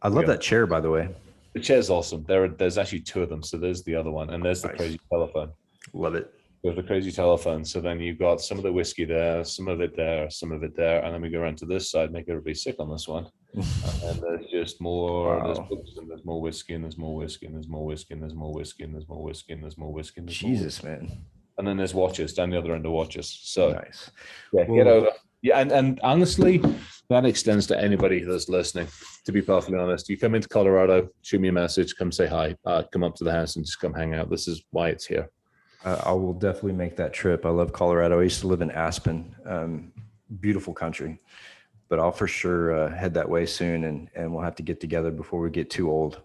I love that chair, by the way. The chair's awesome. There's actually two of them. So there's the other one, and there's the crazy telephone. Love it. With the crazy telephone. So then you've got some of the whiskey there, some of it there, some of it there. And then we go around to this side, make everybody sick on this one. And there's just more, there's books and there's more whiskey and there's more whiskey and there's more whiskey and there's more whiskey and there's more whiskey and there's more whiskey. And Jesus, man. And then there's watches down the other end of watches. So nice. Yeah, get over. Yeah, and honestly, that extends to anybody that's listening, to be perfectly honest. You come into Colorado, shoot me a message, come say hi, come up to the house and just come hang out. This is why it's here. I will definitely make that trip. I love Colorado. I used to live in Aspen, beautiful country, but I'll for sure head that way soon, and we'll have to get together before we get too old.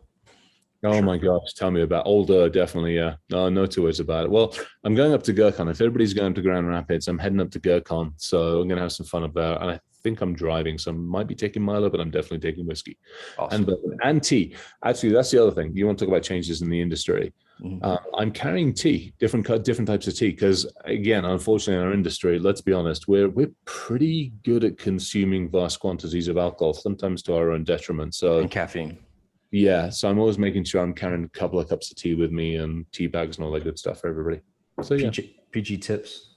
Oh my gosh, tell me about older, definitely, yeah. No two ways about it. Well, I'm going up to Gurkon. If everybody's going to Grand Rapids, I'm heading up to Gurkon, so I'm going to have some fun up there. And I think I'm driving, so I might be taking Milo, but I'm definitely taking whiskey. Awesome. And tea. Actually, that's the other thing. You want to talk about changes in the industry. Mm-hmm. I'm carrying tea, different types of tea, because again, unfortunately, in our industry, let's be honest, we're pretty good at consuming vast quantities of alcohol, sometimes to our own detriment. So and caffeine. Yeah, so I'm always making sure I'm carrying a couple of cups of tea with me and tea bags and all that good stuff for everybody. So yeah, PG tips.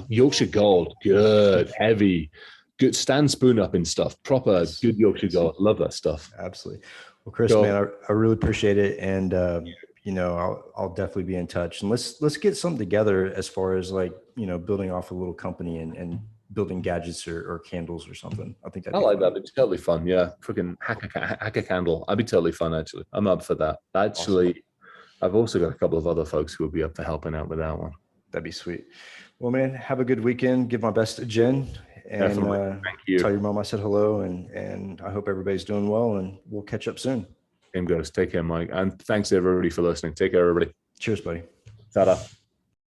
Yorkshire Gold, good, heavy, good. Stand spoon up in stuff, proper good Yorkshire Gold. Love that stuff. Absolutely. Well, Chris, man, I really appreciate it. And, I'll definitely be in touch, and let's get something together as far as like, building off a little company and building gadgets or candles or something. I think I like that. It's totally fun. Yeah. Freaking hacker candle. I'd be totally fun, actually. I'm up for that. Actually, awesome. I've also got a couple of other folks who will be up for helping out with that one. That'd be sweet. Well, man, have a good weekend. Give my best to Jen, and thank you. Tell your mom I said hello, and I hope everybody's doing well, and we'll catch up soon. Same goes. Take care, Mike. And thanks everybody for listening. Take care, everybody. Cheers, buddy. Ta-da.